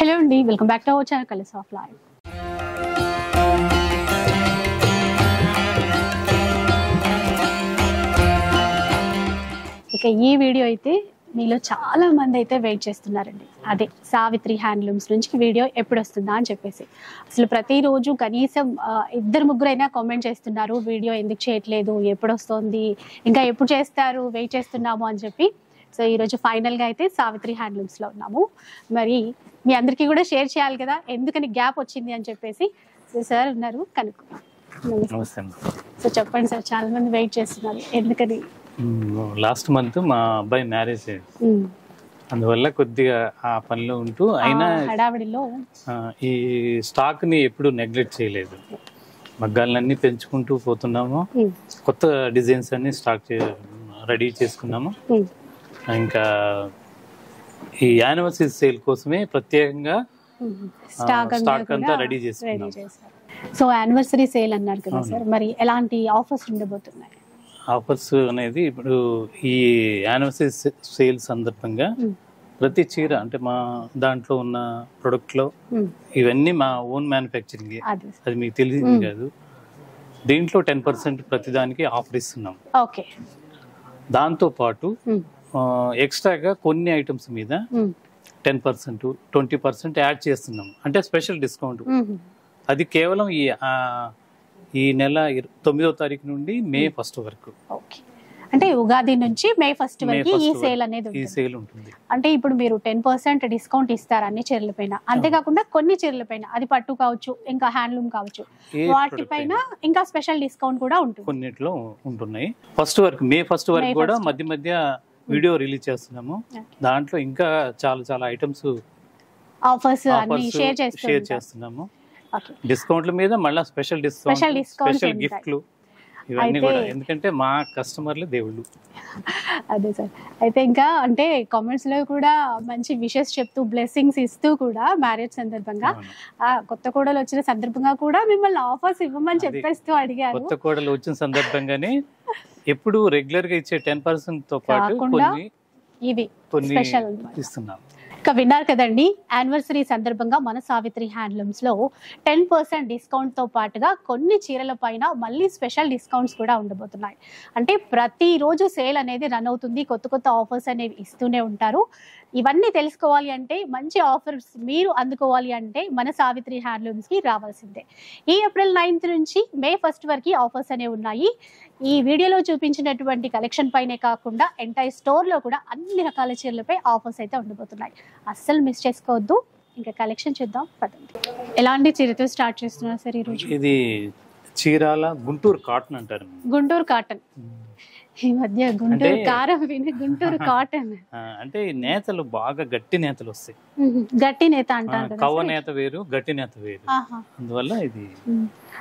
Hello అండి, welcome back to our channel colours of life. ఇక ఈ వీడియో అయితే మీలో చాలా మంది అయితే వెయిట్ చేస్తున్నారండి. అదే సావిత్రి హ్యాండ్లూమ్స్ నుంచి వీడియో ఎప్పుడు వస్తుందా అని చెప్పేసి. అసలు ప్రతిరోజు కనీసం ఇద్దరు ముగ్గురైనా కామెంట్ చేస్తున్నారు, వీడియో ఎందుకు చేయట్లేదు, ఎప్పుడు వస్తుంది, ఇంకా ఎప్పుడు చేస్తారు, వెయిట్ చేస్తున్నాము అని చెప్పి. సో ఈరోజు ఫైనల్గా అయితే సావిత్రి హ్యాండ్లూమ్స్లో ఉన్నాము. మరి మీ అందరికీ కూడా షేర్ చేయాలి కదా, ఎందుకని గ్యాప్ వచ్చింది అని చెప్పేసి. సో సార్ ఉన్నారు, కనుక్కున్నాం. సో చెప్పండి సార్, చాలా మంది వెయిట్ చేస్తున్నారు, ఎందుకని? లాస్ట్ మంత్ మా అబ్బాయి మ్యారేజ్, అందువల్ల కొద్దిగా ఆ పనిలో ఉంటూ అయినా హడావిడిలో ఈ స్టాక్ ని ఎప్పుడు నెగ్లెక్ట్ చేయలేదు. మగ్గాలన్నీ పెంచుకుంటూ పోతున్నాము, కొత్త డిజైన్స్ అన్ని స్టాక్ రెడీ చేసుకున్నాము. ఇంకా ఈ యానివర్సరీ సేల్ కోసమే ప్రత్యేకంగా స్టాక్ అంతా రెడీ చేసుకున్నాము. సో యానివర్సరీ సేల్ అన్నారు కదా సార్, మరి ఎలాంటి ఆఫర్స్ ఉండబోతున్నాయి? ఆఫర్స్ అనేది ఇప్పుడు ఈ యానివర్సరీ సేల్ సందర్భంగా ప్రతి చీర అంటే మా దాంట్లో ఉన్న ప్రొడక్ట్ లో ఇవన్నీ మా ఓన్ మ్యానుఫ్యాక్చరింగ్, అది మీకు తెలియదు కాదు. దీంట్లో 10% ప్రతిదానికి ఆఫర్ ఇస్తున్నాం. ఓకే, దాంతో పాటు ఎక్స్ట్రాగా కొన్ని ఐటమ్స్ మీద 10%, 20% యాడ్ చేస్తున్నాం. అంటే స్పెషల్ డిస్కౌంట్. అది కేవలం ఈ నెల 9వ తారీఖు నుండి మే 1 వరకు. అంటే ఉగాది నుంచి మే 1 వరకు ఈ సేల్ అనేది ఉంటుంది. అంటే ఇప్పుడు మీరు 10% డిస్కౌంట్ ఇస్తారు అన్ని చీరల పైన, అంతేకాకుండా కొన్ని చీరల పైన, అది పట్టు కావచ్చు, ఇంకా హ్యాండ్లూమ్ కావచ్చు, వాటిపైన ఇంకా స్పెషల్ డిస్కౌంట్ కూడా ఉంటుంది. కొన్నిట్లో ఉంటున్నాయి. మే 1 వరకు కూడా మధ్య మధ్య వీడియో రిలీజ్ చేస్తున్నాము. దాంట్లో ఇంకా చాలా ఐటమ్స్ ఆఫర్స్ అన్ని షేర్ చేస్తున్నాము. డిస్కౌంట్ల మీద మళ్ళీ స్పెషల్ డిస్కౌంట్, స్పెషల్ గిఫ్ట్లు, ఇవన్నీ కూడా. ఎందుకంటే మా కస్టమర్లు దేవుళ్ళు. అదే సార్, అయితే ఇంకా అంటే కామెంట్స్ లో కూడా మంచి విషెస్ చెప్తూ, బ్లెస్సింగ్స్ ఇస్తూ కూడా మ్యారేజ్ సందర్భంగా, కొత్త కోడలు వచ్చిన సందర్భంగా కూడా మిమ్మల్ని ఆఫర్స్ ఇవ్వమని చెప్పేస్తూ అడిగారు. కొత్త కోడలు వచ్చిన సందర్భంగానే ఎప్పుడు రెగ్యులర్ గా ఇచ్చే 10% తో పాటు ఇవి స్పెషల్ ఇస్తున్నాం. ఇక విన్నారు కదండి, యానివర్సరీ సందర్భంగా మన సావిత్రి హ్యాండ్లూమ్స్ లో 10% డిస్కౌంట్ తో పాటుగా కొన్ని చీరల పైన మళ్ళీ స్పెషల్ డిస్కౌంట్స్ కూడా ఉండబోతున్నాయి. అంటే ప్రతిరోజు సేల్ అనేది రన్ అవుతుంది, కొత్త ఆఫర్స్ అనేవి ఇస్తూనే ఉంటారు. ఇవన్నీ తెలుసుకోవాలి అంటే, మంచి ఆఫర్స్ మీరు అందుకోవాలి అంటే మన సావిత్రి హ్యాండ్లూమ్స్ కి రావాల్సిందే. ఈ ఏప్రిల్ 9th నుంచి మే 1 వరకు ఆఫర్స్ అనేవి ఉన్నాయి. ఈ వీడియోలో చూపించినటువంటి కలెక్షన్ పైనే కాకుండా ఎంటైర్ స్టోర్ లో కూడా అన్ని రకాల చీరలపై ఆఫర్స్ అయితే ఉండబోతున్నాయి. అస్సలు మిస్ చేసుకోవద్దు. ఇంకా కలెక్షన్ చూద్దాం పదండి. ఎలాంటి చీరతో స్టార్ట్ చేస్తున్నారు సార్ ఈరోజు? ఇది చీరాల గుంటూరు కాటన్ అంటారు. గుంటూరు కాటన్. ఈ మధ్య గుంటూరు కారం విని గుంటూరు కాటన్ అంటే నేతలు బాగా గట్టి నేతలు వస్తాయి. గట్టి నేత అంటారు. కవ్వ నేత వేరు, గట్టి నేత వేరు. అందువల్ల ఇది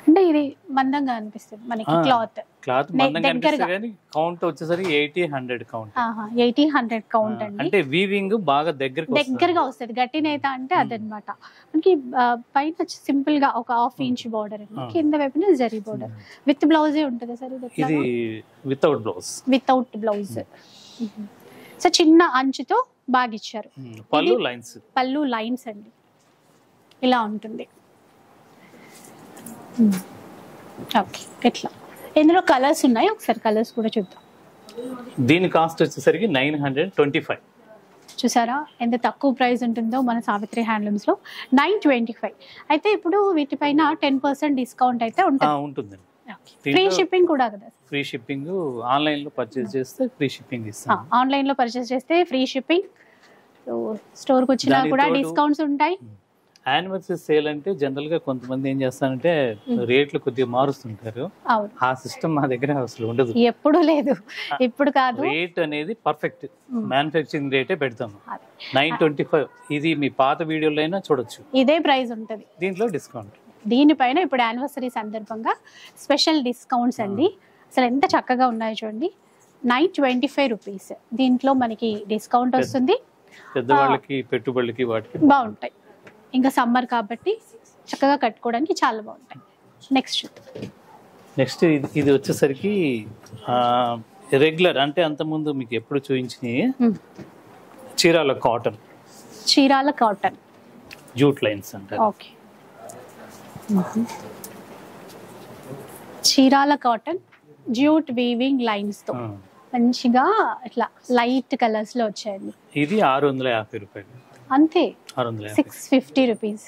అంటే ఇది మందంగా అనిపిస్తుంది మనకి. క్లాత్ మందంగా అనిపిస్తుంది కానీ కౌంట్ వచ్చేసరికి 80-100 కౌంట్. 80-100 కౌంట్ అండి. అంటే వీవింగ్ బాగా దగ్గరగా వస్తుంది. గట్టి నేత అంటే అదనమాట. మనకి పైన సింపుల్ గా ఒక 1/2 ఇంచ్ బార్డర్, కింద వైపున జరీ బార్డర్, విత్ బ్లౌజే ఉంటుంది సార్. ఇది వితౌట్ బ్లౌజ్. సో చిన్న అంచుతో బాగా ఇచ్చారు. పళ్ళు లైన్స్ అండి, ఇలా ఉంటుంది. ఓకే, ఎట్లా ఇందులో కలర్స్ ఉన్నాయి, ఒకసారి కలర్స్ కూడా చూద్దాం. దీని కాస్ట్ వచ్చేసరికి 925. చూసారా ఎంత తక్కువ ప్రైస్ ఉంటుందో మన సావిత్రి హ్యాండ్లూమ్స్ లో, 925. అయితే ఇప్పుడు వీటిపైన 10% డిస్కౌంట్ అయితే ఉంటుంది. ఫ్రీ షిప్పింగ్ కూడా కదా? Free shipping. ఆన్లైన్ లో పర్చేస్ చేస్తే ఫ్రీ షిప్పింగ్ ఇస్తాం. ఆన్లైన్ లో పర్చేస్ చేస్తే ఫ్రీ షిప్పింగ్. స్టోర్ కి వచ్చినా కూడా డిస్కౌంట్స్ ఉంటాయి. యానివర్సరీ సేల్ అంటే జనరల్ గా కొంతమంది ఏం చేస్తారంటే రేట్లు కొద్దిగా మారుస్తుంటారు. ఆ సిస్టమ్ మా దగ్గర అసలు ఉండదు, ఎప్పుడు లేదు. ఇప్పుడు కాదు, రేట్ అనేది పర్ఫెక్ట్ మ్యానుఫ్యాక్చరింగ్ రేటే పెడతాము. 925. ఇది మీ పాత వీడియోలో అయినా చూడొచ్చు, ఇదే ప్రైస్ ఉంటుంది. దీంట్లో డిస్కౌంట్. దీనిపైన ఇప్పుడు యానివర్సరీ సందర్భంగా స్పెషల్ డిస్కౌంట్స్ అండి. అసలు ఎంత చక్కగా ఉన్నాయో చూడండి. 925 రూపీస్. దీంట్లో మనకి డిస్కౌంట్ వస్తుంది. పెద్దవాళ్ళకి, పెట్టుబడులకి, వాటికి బాగుంటాయి. ఇంకా సమ్మర్ కాబట్టి చక్కగా కట్టుకోవడానికి చాలా బాగుంటాయి. నెక్స్ట్ ఇది వచ్చేసరికి రెగ్యులర్, అంటే అంతకుముందు మీకు ఎప్పుడు చూపించినాయి చీరాల కాటన్. జూట్ లైన్స్ అంటారు. Okay. Chirala cotton jute weaving lines తో మంచిగా ఇట్లా లైట్ కలర్స్ లో వచ్చాయండి. ఇది 650 రూపాయలు అంతే. 650 రూపీస్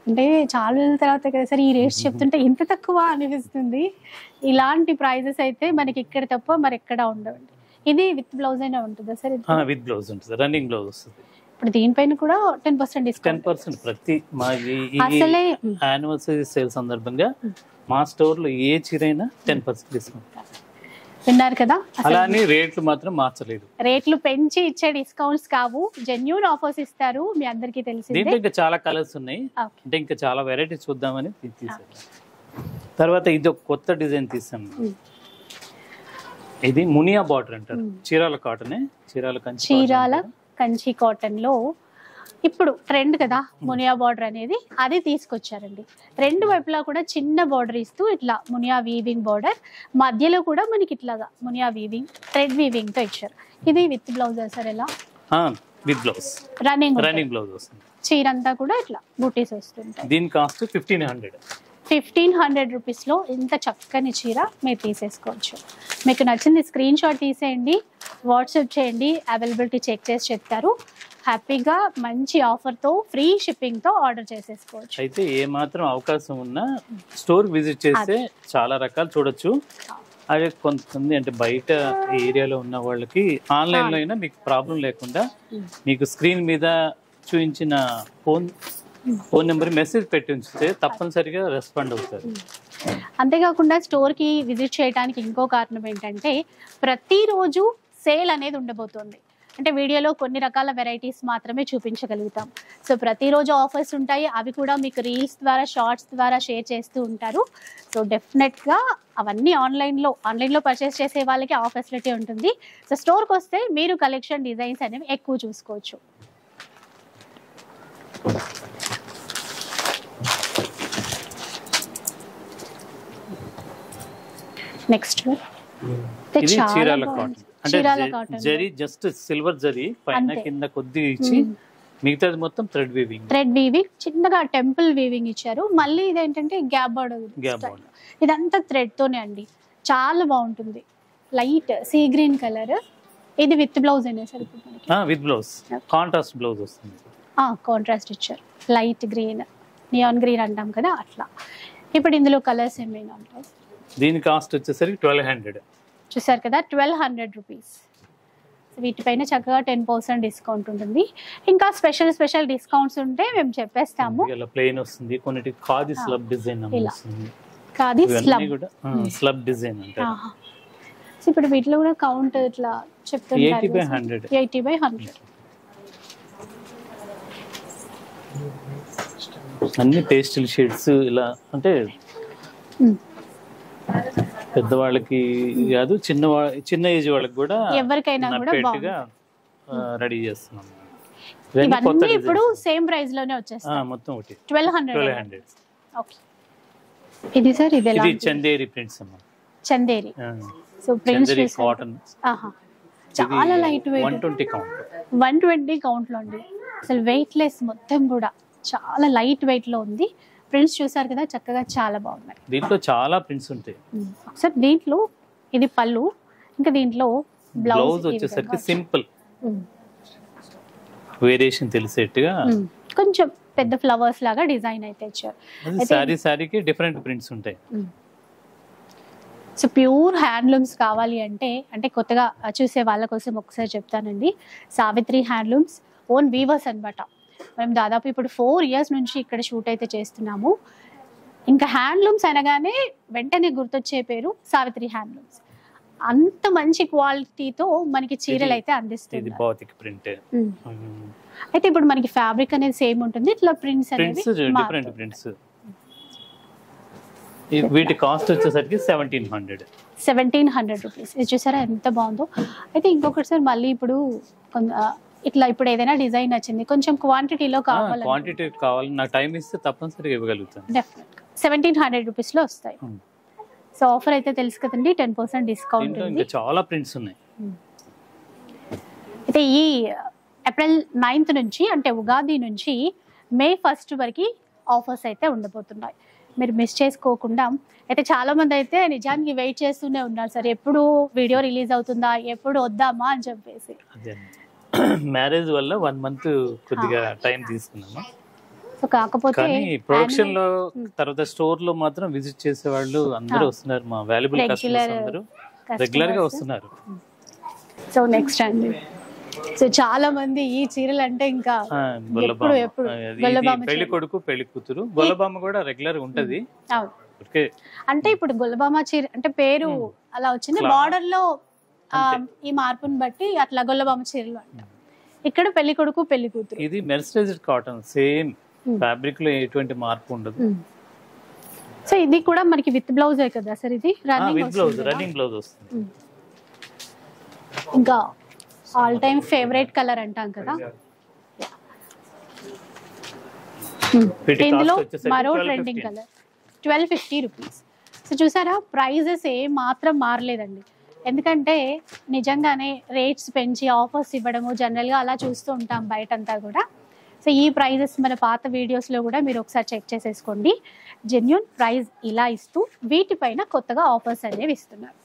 అంటే చాలా రోజుల తర్వాత కదా సార్ ఈ రేట్స్ చెప్తుంటే ఇంత తక్కువ అనిపిస్తుంది. ఇలాంటి ప్రైజెస్ అయితే మనకి ఇక్కడ తప్ప మరి ఎక్కడ ఉండవండి. ఇది విత్ బ్లౌజ్ అయినా ఉంటుందా సార్? విత్ బ్లౌజ్ ఉంటుంది, రన్నింగ్ బ్లౌజ్ వస్తుంది. ఇప్పుడు దీనిపైన కూడా 10% డిస్కౌంట్. 10% ప్రతి మా యానివర్సరీ సేల్ సందర్భంగా మా స్టోర్ లో ఏ చీరైనా 10% డిస్కౌంట్. విన్నారు కదా, అలానే రేట్లు మాత్రం మార్చలేదు. రేట్లు పెంచి ఇచ్చే డిస్కౌంట్స్ కావు, జెన్యూన్ ఆఫర్స్ ఇస్తారు. మీ అందరికీ తెలిసిందే. దీంట్లో ఇంకా చాలా కలర్స్ ఉన్నాయి, అంటే ఇంకా చాలా వెరైటీస్ చూద్దామని తీసాను. తర్వాత ఇది ఒక కొత్త డిజైన్ తీసాను. ఇది మునియా బార్డర్ అంటారు, చీరాల కాటనే, చీరాల కంచి కాటన్ లో ఇప్పుడు ట్రెండ్ కదా మునియా బార్డర్ అనేది, అది తీసుకొచ్చారండి. రెండు వైపులా కూడా చిన్న బార్డర్ ఇస్తూ ఇట్లా మునియా వీవింగ్ బార్డర్, మధ్యలో కూడా మనకి ఇట్లాగా మునియా వీవింగ్ థ్రెడ్ వీవింగ్ తో ఇచ్చారు. ఇది విత్ బ్లౌజ్ సార్? ఎలా? విత్ బ్లౌజ్, రన్నింగ్ బ్లౌజ్ వస్తుంది. చీర అంతా కూడా ఇట్లా బూటీస్ వస్తుంటాయి. దీని కాస్ట్ 1500 రూపీస్ లో ఇంత చక్కని చీర మీరు తీసేసుకోవచ్చు. మీకు నచ్చింది స్క్రీన్ షాట్ తీసేయండి, వాట్సాప్ చేయండి, అవైలబిలిటీ చెక్ చేసి చెప్తారు. హ్యాపీగా మంచి ఆఫర్తో ఫ్రీ షిప్పింగ్తో ఆర్డర్ చేసేసుకోవచ్చు. అయితే ఏ మాత్రం అవకాశం ఉన్నా స్టోర్ విజిట్ చేస్తే చాలా రకాలు చూడొచ్చు. అదే కొంతమంది అంటే బయట ఏరియాలో ఉన్న వాళ్ళకి ఆన్లైన్లో అయినా మీకు ప్రాబ్లం లేకుండా మీకు స్క్రీన్ మీద చూపించిన ఫోన్ నెంబర్ మెసేజ్ పెట్టి ఉంచితే తప్పనిసరిగా రెస్పాండ్ అవుతారు. అంతేకాకుండా స్టోర్కి విజిట్ చేయడానికి ఇంకో కారణం ఏంటంటే ప్రతిరోజు సేల్ అనేది ఉండబోతోంది. అంటే వీడియోలో కొన్ని రకాల వెరైటీస్ మాత్రమే చూపించగలుగుతాం. సో ప్రతిరోజు ఆఫర్స్ ఉంటాయి, అవి కూడా మీకు రీల్స్ ద్వారా షార్ట్స్ ద్వారా షేర్ చేస్తూ ఉంటారు. సో డెఫినెట్గా అవన్నీ ఆన్లైన్లో పర్చేస్ చేసే వాళ్ళకి ఆ ఫెసిలిటీ ఉంటుంది. సో స్టోర్కి వస్తే మీరు కలెక్షన్ డిజైన్స్ అనేవి ఎక్కువ చూసుకోవచ్చు. నెక్స్ట్ చీరాల కాటన్ అంటే జరీ జస్ట్ సిల్వర్ జరీ పైన కింద కొద్దిగా ఇచ్చి మిగతాది మొత్తం థ్రెడ్ వీవింగ్ చిన్నగా టెంపుల్ వీవింగ్ ఇచ్చారు. మళ్ళీ ఇదేంటంటే గ్యాప్ బార్డర్, ఇదంతా థ్రెడ్ తోనే అండి. చాలా బాగుంటుంది. Light sea green colour. ఇది విత్ బ్లౌజ్ అయినా sir? With blouse, contrast blouse వస్తుంది. కాంట్రాస్ట్ ఇచ్చారు, లైట్ గ్రీన్, నియాన్ గ్రీన్ అంటాం కదా అట్లా. ఇప్పుడు ఇందులో కలర్స్ ఏమైనా ఉంటాయి? దీని కాస్ట్ వచ్చేసరికి 1200. చూసారు కదా, 1200 రూపీస్. వీటిపైన చక్కగా 10% డిస్కౌంట్ ఉంటుంది. ఇంకా స్పెషల్ డిస్కౌంట్స్ ఉంటే మేము చెప్పేస్తాము. ఇలా ప్లెయిన్ వస్తుంది, కొన్నిటి ఖాదీ స్లబ్ డిజైన్ వస్తుంది. ఖాదీ స్లబ్ డిజైన్ అంటారు. సో ఇప్పుడు వీటిలో కూడా కౌంట్ ఇట్లా చెప్తున్నారు, 80/100. అన్ని పేస్టల్ షేడ్స్ ఇలా, అంటే పెద్దవాళ్ళకి కాదు చిన్న ఏజ్ వాళ్ళకి కూడా ఎవరికైనా కూడా రెడీ చేస్తున్నాం. ఇవన్నీ ఇప్పుడు సేమ్ ప్రైస్ లోనే వచ్చేస్తాయి. మొత్తం ఒకటి 1200. ఓకే. ఇది సార్ ఇది చందేరి ప్రింట్స్ అమ్మా. చందేరి. So prints cotton. చాలా లైట్ వెయిట్. 120 కౌంట్ లో అండి. అసలు వెయిట్ లెస్, మొత్తం కూడా చాలా లైట్ వెయిట్ లో ఉంది. ప్రింట్స్ చూసారు కదా, చక్కగా చాలా బాగున్నాయి. దీంట్లో చాలా ప్రింట్స్ ఉంటాయి. ఒకసారి దీంట్లో ఇది పళ్ళు, ఇంకా దీంట్లో బ్లౌజ్ వచ్చేసరికి సింపుల్ వేరియేషన్ తెలిసేట్టుగా కొంచెం పెద్ద ఫ్లవర్స్ లాగా డిజైన్ అయితే ఇచ్చారు. సారీకి డిఫరెంట్ ప్రింట్స్ ఉంటాయి. సో ప్యూర్ హ్యాండ్లూమ్స్ కావాలి అంటే కొత్తగా చూసే వాళ్ళ కోసం ఒకసారి చెప్తానండి. సావిత్రి హ్యాండ్లూమ్స్ ఓన్ వీవర్స్ అనమాట. మనం దాదాపు ఇప్పుడు 4 years నుంచి ఇక్కడ షూట్ అయితే చేస్తున్నాము. ఇంకా హ్యాండ్లూమ్స్ అనగానే వెంటనే గుర్తొచ్చే పేరు సావిత్రి హ్యాండ్లూమ్స్. అంత మంచి క్వాలిటీతో మనకి చీరలు అయితే అందిస్తుంది. అయితే ఇప్పుడు మనకి ఫ్యాబ్రిక్ అనేది సేమ్ ఉంటుంది, ఇట్లా ప్రింట్స్ అనేవి డిఫరెంట్ ప్రింట్స్. వీటి కాస్ట్ వచ్చేసరికి 1700 రూపీస్. ఇది చూసారా ఎంత బాగుందో. అయితే ఇంకొకటి సార్, మళ్ళీ ఇప్పుడు ఇట్లా ఇప్పుడు ఏదైనా డిజైన్ నచ్చింది, కొంచెం క్వాంటిటీలో కావాలి, నాకు టైం ఇస్తే తప్పనిసరిగా ఇవ్వగలుగుతాను. డెఫినెట్ 1700 రూపీస్ లో వస్తాయి. సో ఆఫర్ అయితే తెలుసు కదండి, 10% డిస్కౌంట్ ఉంది. చాలా ప్రింట్స్ ఉన్నాయి. అయితే ఈ April 9th నుంచి, అంటే ఉగాది నుంచి మే 1 వరకు ఆఫర్స్ అయితే ఉండబోతున్నాయి. మీరు మిస్ చేసుకోకుండా అయితే చాలా మంది అయితే నిజానికి వెయిట్ చేస్తూనే ఉన్నారు సార్, ఎప్పుడు వీడియో రిలీజ్ అవుతుందా, ఎప్పుడు వద్దామా అని చెప్పేసి. మ్యారేజ్ వల్ల 1 మంత్ కొద్దిగా టైం తీసుకున్నాము. సో కాకపోతే ప్రొడక్షన్ లో తర్వాత స్టోర్ లో మాత్రం విజిట్ చేసే వాళ్ళు అందరూ వస్తున్నారు, మా వాల్యుబుల్ కస్టమర్స్ అందరూ రెగ్యులర్ గా వస్తున్నారు. సో నెక్స్ట్ అండి, సో చాలా మంది ఈ చీరలు అంటే ఇంకా పెళ్లి కొడుకు పెళ్లి కూతురు గొల్లబామ కూడా రెగ్యులర్ ఉంటది. అంటే ఇప్పుడు గొల్లబామ చీర అంటే పేరు అలా వచ్చింది, బార్డర్ లో ఈ మార్పుని బట్టి అట్లా గొల్లబామ చీరలు అంటాం. ఇక్కడ పెళ్లి కొడుకు పెళ్లి కూతురు, ఇది మెర్సరైజ్డ్ కాటన్, సేమ్ ఫ్యాబ్రిక్ లో ఎటువంటి మార్పు ఉండదు. సో ఇది కూడా మనకి విత్ బ్లౌజ్ కదా సార్, ఇది రన్నింగ్ బ్లౌజ్ వస్తుంది. ఇంకా ఆల్ టైమ్ ఫేవరెట్ కలర్ అంటాం కదా, ఇందులో మరో ట్రెండింగ్ కలర్ 1250 రూపీస్. సో చూసారా, ప్రైజెస్ ఏ మాత్రం మారలేదండి. ఎందుకంటే నిజంగానే రేట్స్ పెంచి ఆఫర్స్ ఇవ్వడము జనరల్గా అలా చూస్తూ ఉంటాం బయటంతా కూడా. సో ఈ ప్రైజెస్ మన పాత వీడియోస్లో కూడా మీరు ఒకసారి చెక్ చేసేసుకోండి. జెన్యూన్ ప్రైస్ ఇలా ఇస్తూ వీటిపైన కొత్తగా ఆఫర్స్ అనేవి ఇస్తున్నారు.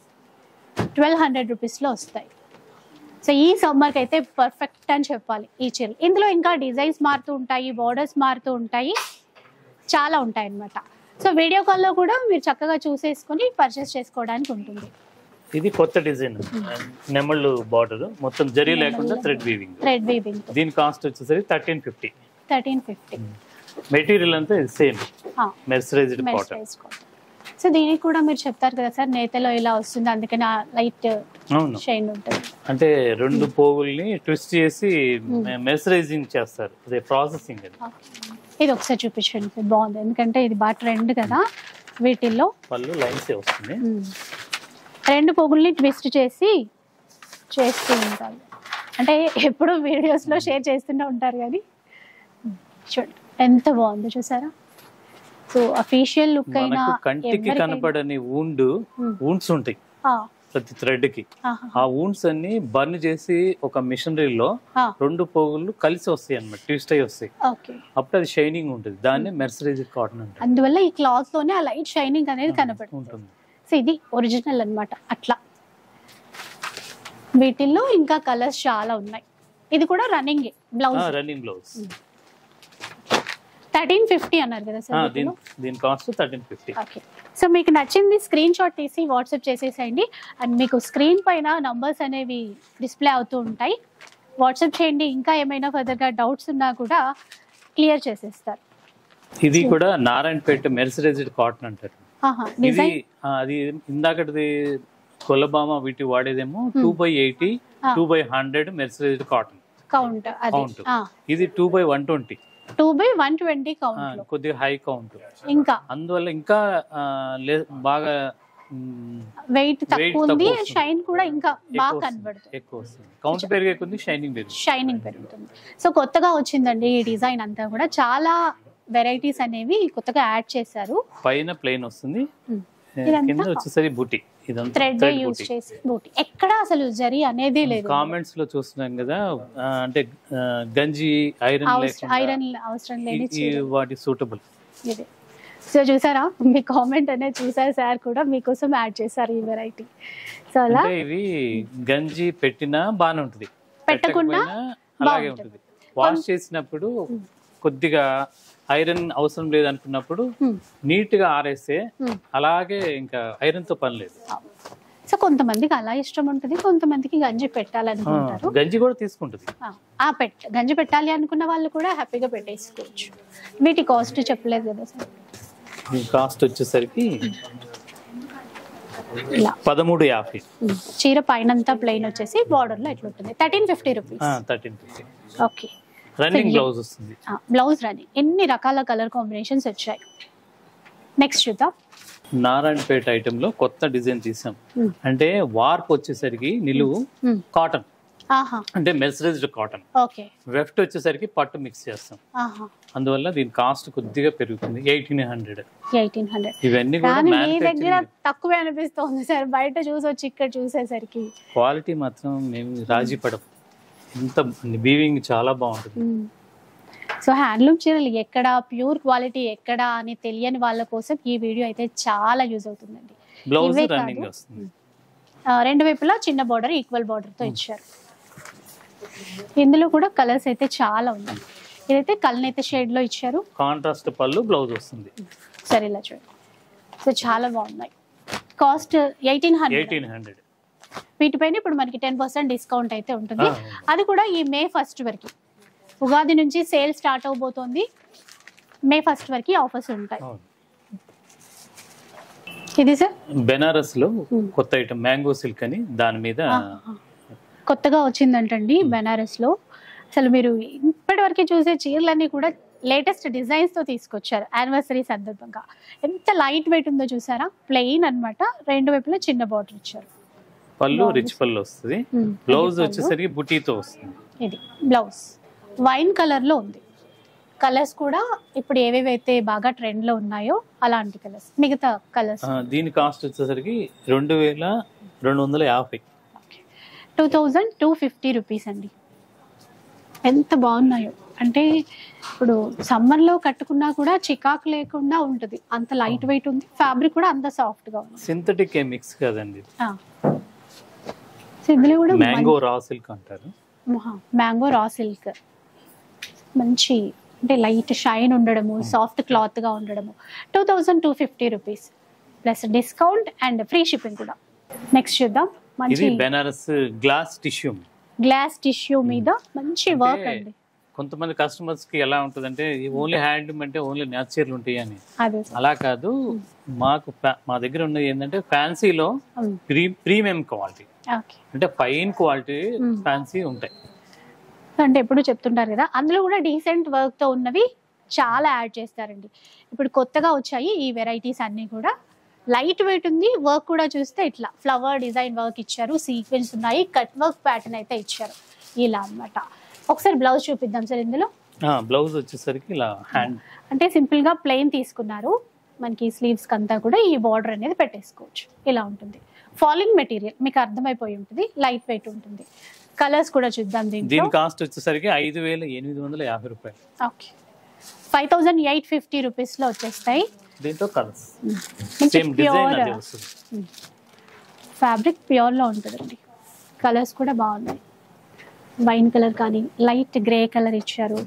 1200 రూపీస్లో వస్తాయి. సో ఈ సమ్మర్కి అయితే పర్ఫెక్ట్ అని చెప్పాలి ఈ చీరలు. ఇందులో ఇంకా డిజైన్స్ మారుతూ ఉంటాయి, బోర్డర్స్ మారుతూ ఉంటాయి, చాలా ఉంటాయి అన్నమాట. సో వీడియో కాల్లో కూడా మీరు చక్కగా చూసేసుకొని పర్చేస్ చేసుకోవడానికి ఉంటుంది. ఇది కొత్త డిజైన్, నెమళ్ళు బార్డర్ మొత్తం జరీ లేకుండా థ్రెడ్ వీవింగ్. దీని కాస్ట్ వచ్చేసరికి 1350. మెటీరియల్ అంతా సేమ్ మెర్సరైజ్డ్ కాటన్. సో దీనికి కూడా మీరు చెప్తారు కదా సార్, నేతలో ఇలా వస్తుంది, అందుకని లైట్ షైన్ ఉంటుంది. అంటే 2 పోగుల్ని ట్విస్ట్ చేసి మెర్సరైజింగ్ చేస్తారు, అదే ప్రాసెసింగ్. ఇది ఒకసారి చూపించండి, బాగుంది. ఎందుకంటే ఇది బాగా ట్రెండ్ కదా వీటిల్లో. పళ్ళు లైన్స్ వస్తుంది, 2 పోగుల్ని ట్విస్ట్ చేసి చేస్తూ ఉంటారు. అంటే ఎప్పుడు వీడియోస్ లో షేర్ చేస్తూనే ఉంటారు కానీ చూడండి ఎంత బాగుందో, చూసారా. సో అఫీషియల్ లుక్ అయినా కంటికి కనపడని వూండ్స్ ఉంటాయి ప్రతి థ్రెడ్ కి. ఆ వూండ్స్ అన్ని బర్న్ చేసి ఒక మిషనరీలో 2 పోగులు కలిసి వస్తాయి అన్నమాట, ట్విస్ట్ అయ్యి వస్తాయి. అప్పుడు అది షైనింగ్ ఉంటుంది, దాన్ని మెర్సరైజ్డ్ కాటన్ అంటారు. అందువల్ల ఈ క్లాత్ లోనే ఆ లైట్ షైనింగ్ అనేది కనపడుతుంది. సో ఇది ఒరిజినల్ అన్నమాట. అట్లా వీటిల్లో ఇంకా కలర్స్ చాలా ఉన్నాయి. ఇది కూడా రన్నింగ్ బ్లౌజ్. 1350 అన్నారు కదా సార్, దీని కాస్ట్ 1350. ఓకే. సో మీకు నచ్చింది స్క్రీన్ షాట్ తీసి వాట్సాప్ చేసేసేయండి. అండ్ మీకు స్క్రీన్ పైన నంబర్స్ అనేవి డిస్ప్లే అవుతూ ఉంటాయి, వాట్సాప్ చేయండి. ఇంకా ఏమైనా ఫర్దర్గా డౌట్స్ ఉన్నా కూడా క్లియర్ చేసేస్తారు. ఇది కూడా నారాయణపేట మెర్సరైజ్డ్ కాటన్ అంటారు. ఇది అది ఇందాకటిది కొల్లబామ వీటి వాడేదేమో 2/80 2/100 మెర్సరైజ్డ్ కాటన్ కౌంట్. ఇది 2/120 2/120 కౌంట్, కొద్దిగా హై కౌంట్. ఇంకా అందువల్ల ఇంకా బాగా వెయిట్ తక్కువ ఉంది, షైన్ కూడా ఇంకా బాగా కనబడుతుంది, ఎక్కువ వస్తుంది. కౌంట్ పెరిగే కొద్ది షైనింగ్ పెరుగుతుంది. సో కొత్తగా వచ్చిందండి ఈ డిజైన్ అంతా కూడా, చాలా వెరైటీస్ అనేవి కొత్తగా యాడ్ చేశారు. పైన ప్లెయిన్ వస్తుంది, కింద వచ్చేసరి బూటీ, థ్రెడ్ యూస్ చేసి బూటీ. ఎక్కడ అసలు జరీ అనేది లేదు. కామెంట్స్ లో చూస్తున్నాం కదా, అంటే గంజి ఐరన్ అవసరం లేని వాటి సూటబుల్. సో చూసారా, మీ కామెంట్ అనేది చూసారు సార్ కూడా, మీకోసం యాడ్ చేశారు ఈ వెరైటీ. సో అలా ఇవి గంజి పెట్టినా బాగానే ఉంటుంది, పెట్టకుండా అలాగే ఉంటుంది. వాష్ చేసినప్పుడు కొద్దిగా ఐరన్ అవసరం లేదు అనుకున్నప్పుడు నీట్ గా ఆరేస్తే అలాగే ఇంకా ఐరన్ తో పని లేదు. సో కొంతమందికి అలా ఇష్టం ఉంటుంది, కొంతమందికి గంజి పెట్టాలనుకుంటారు, గంజి కూడా తీసుకుంటుంది. గంజి పెట్టాలి అనుకున్న వాళ్ళు కూడా హ్యాపీగా పెట్టేసుకోవచ్చు. వీటి కాస్ట్ చెప్పలేదు కదా సార్, కాస్ట్ వచ్చేసరికి 1350. చీర పైనంతా ప్లెయిన్ వచ్చేసి బార్డర్ లో ఎట్లా ఉంటుంది 1350 రూపీస్. 1350. ఓకే. రన్నింగ్ బ్లౌజ్ వస్తుంది, బ్లౌజ్ రన్నింగ్. ఎన్ని రకాల కలర్ కాంబినేషన్స్ వచ్చాయి. నెక్స్ట్ చూద్దాం. నారాయణపేట ఐటమ్ లో కొత్త డిజైన్ తీసాం. అంటే వార్ప్ వచ్చేసరికి నిలువు కాటన్, అంటే మెర్సరైజ్డ్ కాటన్. వెఫ్ట్ వచ్చేసరికి పట్టు మిక్స్ చేస్తాం, అందువల్ల దీని కాస్ట్ కొద్దిగా పెరుగుతుంది. 1800. ఇవన్నీ దగ్గర తక్కువే అనిపిస్తుంది సార్, బయట చూసొచ్చి ఇక్కడ చూసేసరికి. క్వాలిటీ మాత్రం మేము రాజీ పడం, ఇంత వీవింగ్ చాలా బాగుంటుంది. సో హ్యాండ్లూమ్ చీరలు ఎక్కడ, ప్యూర్ క్వాలిటీ ఎక్కడ అని తెలియని వాళ్ళ కోసం ఈ వీడియో అయితే చాలా యూజ్ అవుతుందండి. బ్లౌజ్ రన్నింగ్ వస్తుంది, రెండు వైపులా చిన్న బార్డర్, ఈక్వల్ బార్డర్ తో ఇచ్చారు. ఇందులో కూడా కలర్స్ అయితే చాలా ఉన్నాయి. ఇదైతే కల్నేత షేడ్ లో ఇచ్చారు, కాంట్రాస్ట్ పళ్ళు, బ్లౌజ్ వస్తుంది. సరే ఇలా చూడండి. సో చాలా బాగున్నాయి. కాస్ట్ 1800. వీటిపైన ఇప్పుడు మనకి 10% డిస్కౌంట్ అయితే ఉంటుంది. అది కూడా ఈ మే 1 వరకు, ఉగాది నుంచి సేల్ స్టార్ట్ అవబోతోంది. మే 1 వరకు ఆఫర్స్ ఉంటాయి. ఇది సార్ బెనారస్ లో కొత్త ఐటమ్ మ్యాంగో సిల్క్ అని, దాని మీద కొత్తగా వచ్చిందంటండి బెనారస్ లో. అసలు మీరు ఇప్పటి వరకు చూసే చీరలన్నీ కూడా లేటెస్ట్ డిజైన్స్ తో తీసుకొచ్చారు యానివర్సరీ సందర్భంగా. ఎంత లైట్ వెయిట్ ఉందో చూసారా, ప్లెయిన్ అన్నమాట, రెండు వైపులా చిన్న బార్డర్ ఇచ్చారు. పళ్ళు రిచ్ పళ్ళు వస్తుంది, బ్లౌజ్ వచ్చేసరికి బుటీతో వస్తుంది. ఇది బ్లౌజ్ వైన్ కలర్ లో ఉంది. కలర్స్ కూడా ఇప్పుడు ఏవేవైతే బాగా ట్రెండ్ లో ఉన్నాయో అలాంటి కలర్స్, మిగతా కలర్స్. దీని కాస్ట్ వచ్చేసరికి 2250. 2250 రూపీస్ అండి. ఎంత బాగున్నాయో అంటే ఇప్పుడు సమ్మర్ లో కట్టుకున్నా కూడా చికాకు లేకుండా ఉంటుంది, అంత లైట్ వెయిట్ ఉంది. ఫ్యాబ్రిక్ కూడా అంత సాఫ్ట్ గా ఉంది. సింథటిక్ మిక్స్ కదండి. ఇందులో కూడా మ్యాంగో రా సిల్క్ అంటారు. మ్యాంగో రా సిల్క్ మంచి అంటే లైట్ షైన్ ఉండడము, సాఫ్ట్ క్లాత్ గా ఉండడము. 2250 rupees plus discount and free shipping కూడా. నెక్స్ట్ చూద్దాం. ఇది Banaras glass tissue. Glass tissue మీద మంచి వర్క్ అండి. కొంతమంది కస్టమర్స్ కి ఎలా ఉంటదంటే ఓన్లీ హ్యాండ్లూమ్ అంటే ఓన్లీ న్యాచురల్ ఉంటాయి అని, అలా కాదు. మా దగ్గర ఉన్నది ఏంటంటే ఫ్యాన్సీలో ప్రీమియం క్వాలిటీ, అంటే ఫైన్ క్వాలిటీ ఫ్యాన్సీ ఉంటాయి. అంటే ఎప్పుడు చెప్తుంటారు కదా, అందులో కూడా డీసెంట్ వర్క్ తో ఉన్నవి చాలా యాడ్ చేస్తారండి. ఇప్పుడు కొత్తగా వచ్చాయి ఈ వెరైటీస్ అన్ని కూడా. లైట్ వెయిట్ ఉంది, వర్క్ కూడా చూస్తే ఇట్లా ఫ్లవర్ డిజైన్ వర్క్ ఇచ్చారు, సీక్వెన్స్ ఉన్నాయి, కట్ వర్క్ ప్యాటర్న్ అయితే ఇచ్చారు ఇలా అన్నమాట. ఒకసారి బ్లౌజ్ చూపిద్దాం సార్. ఇందులో బ్లౌజ్ వచ్చేసరికి ఇలా హ్యాండ్ అంటే సింపుల్ గా ప్లెయిన్ తీసుకున్నారు. మనకి స్లీవ్స్ కంతా కూడా ఈ బార్డర్ అనేది పెట్టేసుకోవచ్చు. ఇలా ఉంటుంది. ఫాలింగ్ మెటీరియల్ మీకు అర్థమైపోయి ఉంటుంది, లైట్ వెయిట్ ఉంటుంది. కలర్స్ కూడా చూద్దాం. దీని కాస్ట్ వచ్చేసరికి 5850 రూపాయలు. ఓకే, 5850 రూపీస్ లో వచ్చేస్తాయి. దీంతో కలర్స్ సేమ్ డిజైన్ అదే వస్తుంది. ఫ్యాబ్రిక్ ప్యూర్ లో ఉంటుందండి. కలర్స్ కూడా బాగున్నాయి. వైన్ కలర్ కానీ లైట్ గ్రే కలర్ ఇచ్చారు.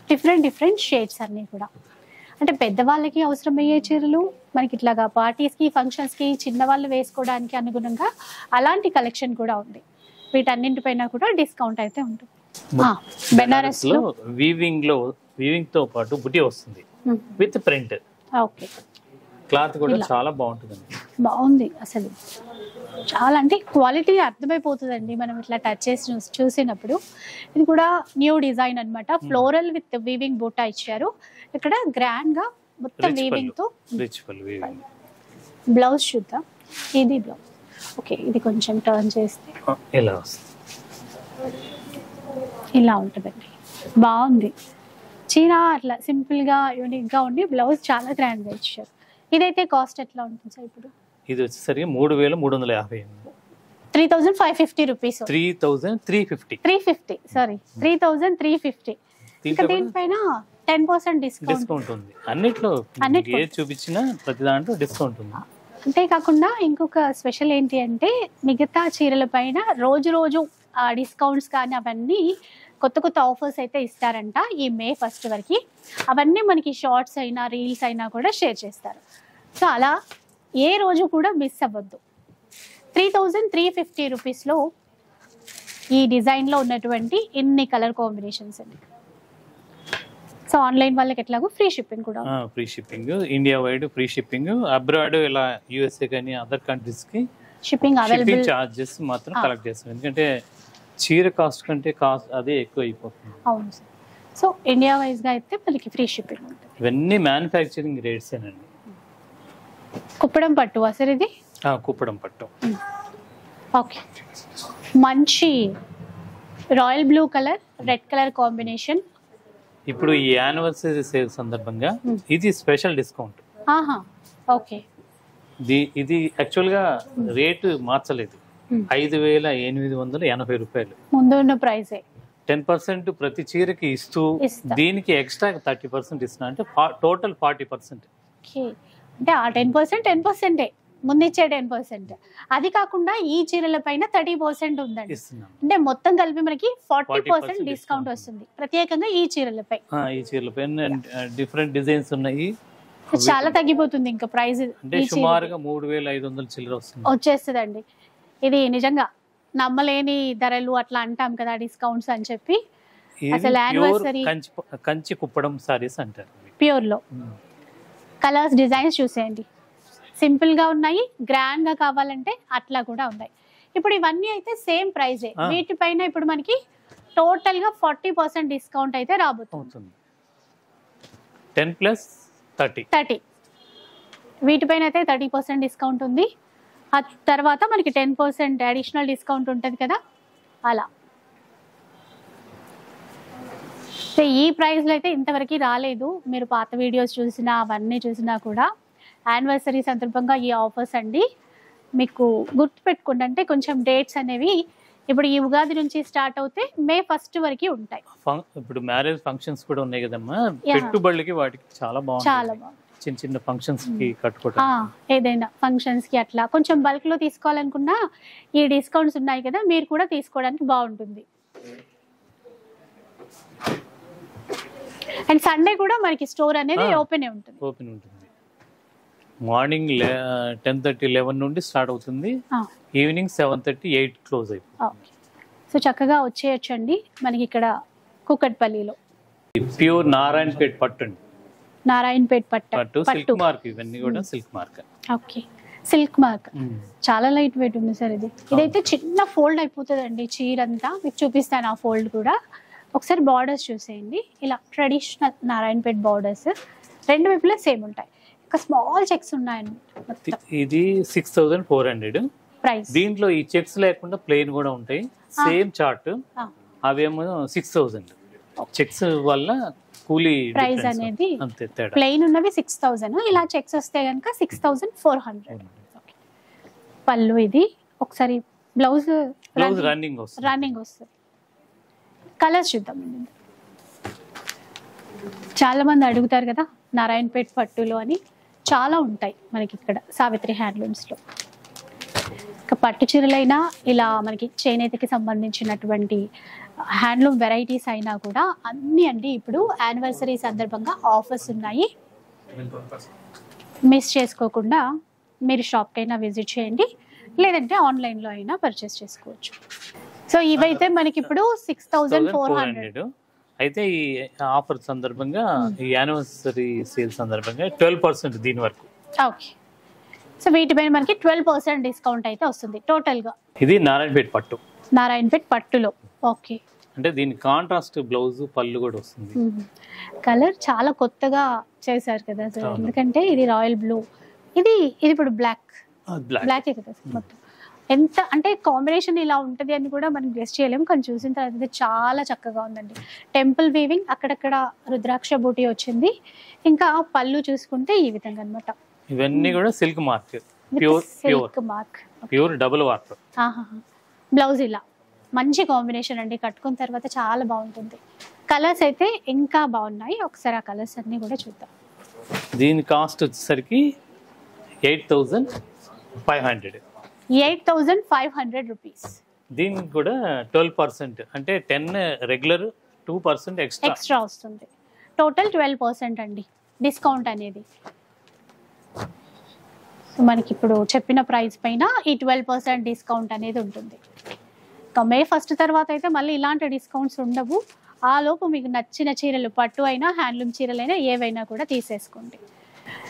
డిఫరెంట్ షేడ్స్ అన్నీ కూడా. అంటే పెద్దవాళ్ళకి అవసరమయ్యే చీరలు మనకి ఇట్లాగా పార్టీస్కి, ఫంక్షన్స్కి, చిన్నవాళ్ళు వేసుకోవడానికి అనుగుణంగా అలాంటి కలెక్షన్ కూడా ఉంది. వీటన్నింటిపైన కూడా డిస్కౌంట్ అయితే ఉంటుంది. బెనారస్ లో వీవింగ్ తో పాటు బుటీ వస్తుంది విత్ ప్రింట్. ఓకే, క్లాత్ కూడా చాలా బాగుంటుంది. బాగుంది అసలు చాలా, అంటే క్వాలిటీ అర్థమైపోతుందండి మనం ఇట్లా టచ్ చేసి చూసినప్పుడు. ఇది కూడా న్యూ డిజైన్ అన్నమాట. ఫ్లోరల్ విత్ వీవింగ్ బూటా ఇచ్చారు. ఇక్కడ గ్రాండ్ గా మొత్తం వీవింగ్ తో. బ్లౌజ్ చూద్దాం. ఇది బ్లౌజ్. ఓకే, ఇది కొంచెం టర్న్ చేస్తే ఇలా ఉంటుందండి. బాగుంది చీర, అట్లా సింపుల్ గా యూనిక్ గా ఉండి బ్లౌజ్ చాలా గ్రాండ్ గా ఇచ్చారు. ఇదైతే కాస్ట్ ఎట్లా ఉంటుంది సార్ ఇప్పుడు? ఇది వచ్చేసరికి 3350. 3550 రూపీస్. 3350 సారీ 3350. ఇంకా దీనిపైన 10% డిస్కౌంట్ ఉంది. అన్నిట్లో ఏ చూపించినా ప్రతి దాంట్లో డిస్కౌంట్ ఉంది. అంతేకాకుండా ఇంకొక స్పెషల్ ఏంటి అంటే మిగతా చీరల పైన రోజు డిస్కౌంట్స్ కానీ అవన్నీ కొత్త ఆఫర్స్ అయితే ఇస్తారంట ఈ మే 1 వరకు. అవన్నీ మనకి షార్ట్స్ అయినా రీల్స్ అయినా కూడా షేర్ చేస్తారు. సో అలా ఏ రోజు కూడా మిస్ అవ్వద్దు. 3350 రూపీస్లో ఈ డిజైన్లో ఉన్నటువంటి ఇన్ని కలర్ కాంబినేషన్స్ అండి. సో ఆన్లైన్ వాళ్ళకి ఎట్లాగో ఫ్రీ షిప్పింగ్ కూడా. Free shipping, India wide free shipping. Abroad ఇలా యూఎస్ఏ కానీ అదర్ కంట్రీస్ కి షిప్పింగ్ అవైలబుల్. చార్జెస్ మాత్రం కలెక్ట్ చేస్తాం, ఎందుకంటే చీర కాస్ట్ కంటే కాస్ట్ అదే ఎక్కువ అయిపోతుంది. అవును సార్. సో ఇండియా వైజ్ గా అయితే మనకి ఫ్రీ షిప్పింగ్ ఉంటుంది. ఇవన్నీ మ్యానుఫ్యాక్చరింగ్ రేట్స్ ఏనండి. కుప్పడం పట్టు అసలు ఇది. కుప్పడం పట్టు. ఓకే, మంచి royal blue colour, red colour combination. ఇప్పుడు ఈ యానివర్సరీ సేల్ సందర్భంగా ఇది స్పెషల్ డిస్కౌంట్. ఓకే, ఇది యాక్చువల్ గా రేటు మార్చలేదు. 5880 రూపాయలు. ముందు ఉన్న ప్రైస్ 10% ప్రతి చీరకి ఇస్తూ దీనికి ఎక్స్ట్రా 30% ఇస్తున్నా, అంటే టోటల్ 40%. అంటే ఆ 10% ముందిచ్చే 10%. అది కాకుండా ఈ చీరల పైన 30% ఉందండి. అంటే మొత్తం కలిపి మనకి 40% డిస్కౌంట్ వస్తుంది ప్రత్యేకంగా ఈ చీరలపై. ఈ చీరలపై డిఫరెంట్ డిజైన్స్ ఉన్నాయి. చాలా తగ్గిపోతుంది ఇంకా ప్రైస్. అంటే సుమారుగా 3500 చిల్లర వచ్చేస్తుందండి. ఇది నిజంగా నమ్మలేని ధరలు అట్లా అంటాం కదా డిస్కౌంట్స్ అని చెప్పి. అసలు యానివర్సరీ కంచి కుప్పడం సారీస్ అంటారు. ప్యూర్ లో కలర్స్ డిజైన్స్ చూసేయండి, సింపుల్ గా ఉన్నాయి. గ్రాండ్ గా కావాలంటే అట్లా కూడా ఉన్నాయి. ఇప్పుడు ఇవన్నీ అయితే సేమ్ ప్రైజే. వీటిపైన ఇప్పుడు మనకి టోటల్ గా 40% డిస్కౌంట్ అయితే రాబోతుంది. 10+30 వీటిపైన అయితే 30% డిస్కౌంట్ ఉంది. ఆ తర్వాత మనకి 10% అడిషనల్ డిస్కౌంట్ ఉంటుంది కదా అలా. ఈ ప్రైస్లో అయితే ఇంతవరకు రాలేదు. మీరు పాత వీడియోస్ చూసినా అవన్నీ చూసినా కూడా యానివర్సరీ సందర్భంగా ఈ ఆఫర్స్ అండి. మీకు గుర్తు పెట్టుకోండి, అంటే కొంచెం డేట్స్ అనేవి ఇప్పుడు ఈ ఉగాది నుంచి స్టార్ట్ అవుతే మే 1 వరకు ఉంటాయి. ఇప్పుడు మ్యారేజ్ ఫంక్షన్స్ కూడా ఉన్నాయి కదమ్మా, పెట్టుబడులకి వాటికి చాలా బాగుంది. చిన్న చిన్న ఫంక్షన్స్ కి కట్టుకోవడం, ఏదైనా ఫంక్షన్స్ కి అట్లా కొంచెం బల్క్ లో తీసుకోవాలనుకున్నా ఈ డిస్కౌంట్స్ ఉన్నాయి కదా, మీరు కూడా తీసుకోవడానికి బాగుంటుంది. అండ్ సండే కూడా మనకి స్టోర్ అనేది ఓపెన్ ఉంటుంది. మార్నింగ్ 10:30 11 నుండి స్టార్ట్ అవుతుంది, ఈవినింగ్ 7:30 8 క్లోజ్ అయిపోతుంది. సో చక్కగా వచ్చేయచ్చండి మనకి ఇక్కడ కూకట్పల్లిలో. ప్యూర్ నారాయణపేట్ పట్టు అండి. నారాయణపేట్ పట్టు సిల్క్ మార్క్, ఇవన్నీ కూడా silk mark. Okay, silk mark చాలా లైట్ వెయిట్ ఉంది సార్. ఇదైతే చిన్న ఫోల్డ్ అయిపోతుందండి చీర అంతా. మీకు చూపిస్తాను ఆ ఫోల్డ్ కూడా. ఒకసారి బార్డర్స్ చూసేయండి, ఇలా ట్రెడిషనల్ నారాయణపేట్ బార్డర్స్ రెండు వైపులా సేమ్ ఉంటాయి. ఒక స్మాల్ చెక్స్ ఉన్నాయండి. ఇది 6400 ప్రైస్. దీంట్లో ఈ చెక్స్ లేకుండా ప్లెయిన్ కూడా ఉంటాయి, సేమ్ చార్ట్. అవేమో 6000. చెక్స్ వల్ల కూలీ ప్రైస్ అనేది ప్లెయిన్ ఉన్నవి 6000, ఇలా చెక్స్ వస్తే కనుక 6400. పళ్ళు ఇది. ఒకసారి బ్లౌజ్ రన్నింగ్ వస్తుంది. కలర్స్ చూద్దామండి. చాలా మంది అడుగుతారు కదా నారాయణపేట్ పట్టులో అని, చాలా ఉంటాయి మనకి ఇక్కడ సావిత్రి హ్యాండ్లూమ్స్లో. ఇక పట్టు చీరలైనా ఇలా మనకి చేనేతకి సంబంధించినటువంటి హ్యాండ్లూమ్ వెరైటీస్ అయినా కూడా అన్నీ అండి ఇప్పుడు యానివర్సరీ సందర్భంగా ఆఫర్స్ ఉన్నాయి. మిస్ చేసుకోకుండా మీరు షాప్కైనా విజిట్ చేయండి, లేదంటే ఆన్లైన్లో అయినా పర్చేస్ చేసుకోవచ్చు. సో ఇవైతే మనకి ఇప్పుడు 6400. అయితే ఈ ఆఫర్ సందర్భంగా, ఈ యానివర్సరీ సేల్ సందర్భంగా 12% దీని వరకు. ఓకే, సో వీటిపైన మనకి 12% డిస్కౌంట్ అయితే వస్తుంది టోటల్ గా. ఇది నారాయణపేట్ పట్టులో. ఓకే, అంటే దీని కాంట్రాస్ట్ బ్లౌజ్ పళ్ళు కూడా వస్తుంది. కలర్ చాలా కొత్తగా చేశారు కదా సార్, ఎందుకంటే ఇది రాయల్ బ్లూ, ఇది ఇప్పుడు బ్లాక్ కదా మొత్తం. ఎంత అంటే కాంబినేషన్ ఇలా ఉంటుంది అని కూడా మనం గెస్ చేయలేము, కానీ చూసిన తర్వాత చాలా చక్కగా ఉందండి. టెంపుల్ వీవింగ్, అక్కడక్కడ రుద్రాక్ష బూటీ వచ్చింది. ఇంకా పళ్ళు చూసుకుంటే ఈ విధంగా అన్నమాట. ఇవన్నీ కూడా silk mark, pure double warp. Blouse ఇలా మంచి కాంబినేషన్ అండి, కట్టుకున్న తర్వాత చాలా బాగుంటుంది. కలర్స్ అయితే ఇంకా బాగున్నాయి. ఒకసారి ఆ కలర్స్ అన్ని కూడా చూద్దాం. దీని కాస్ట్ వచ్చేసరికి 8500 రూపీస్. దీనికి కూడా 12%, అంటే 10 రెగ్యులర్, 2% ఎక్స్ట్రా వస్తుంది. టోటల్ 12% అండి డిస్కౌంట్ అనేది. మనకి ఇప్పుడు చెప్పిన ప్రైస్ పైన ఈ 12% డిస్కౌంట్ అనేది ఉంటుంది. మే 1 తర్వాత అయితే మళ్ళీ ఇలాంటి డిస్కౌంట్స్ ఉండవు. ఆ లోపు మీకు నచ్చిన చీరలు, పట్టు అయినా హ్యాండ్లూమ్ చీరలైనా ఏవైనా కూడా తీసేసుకోండి.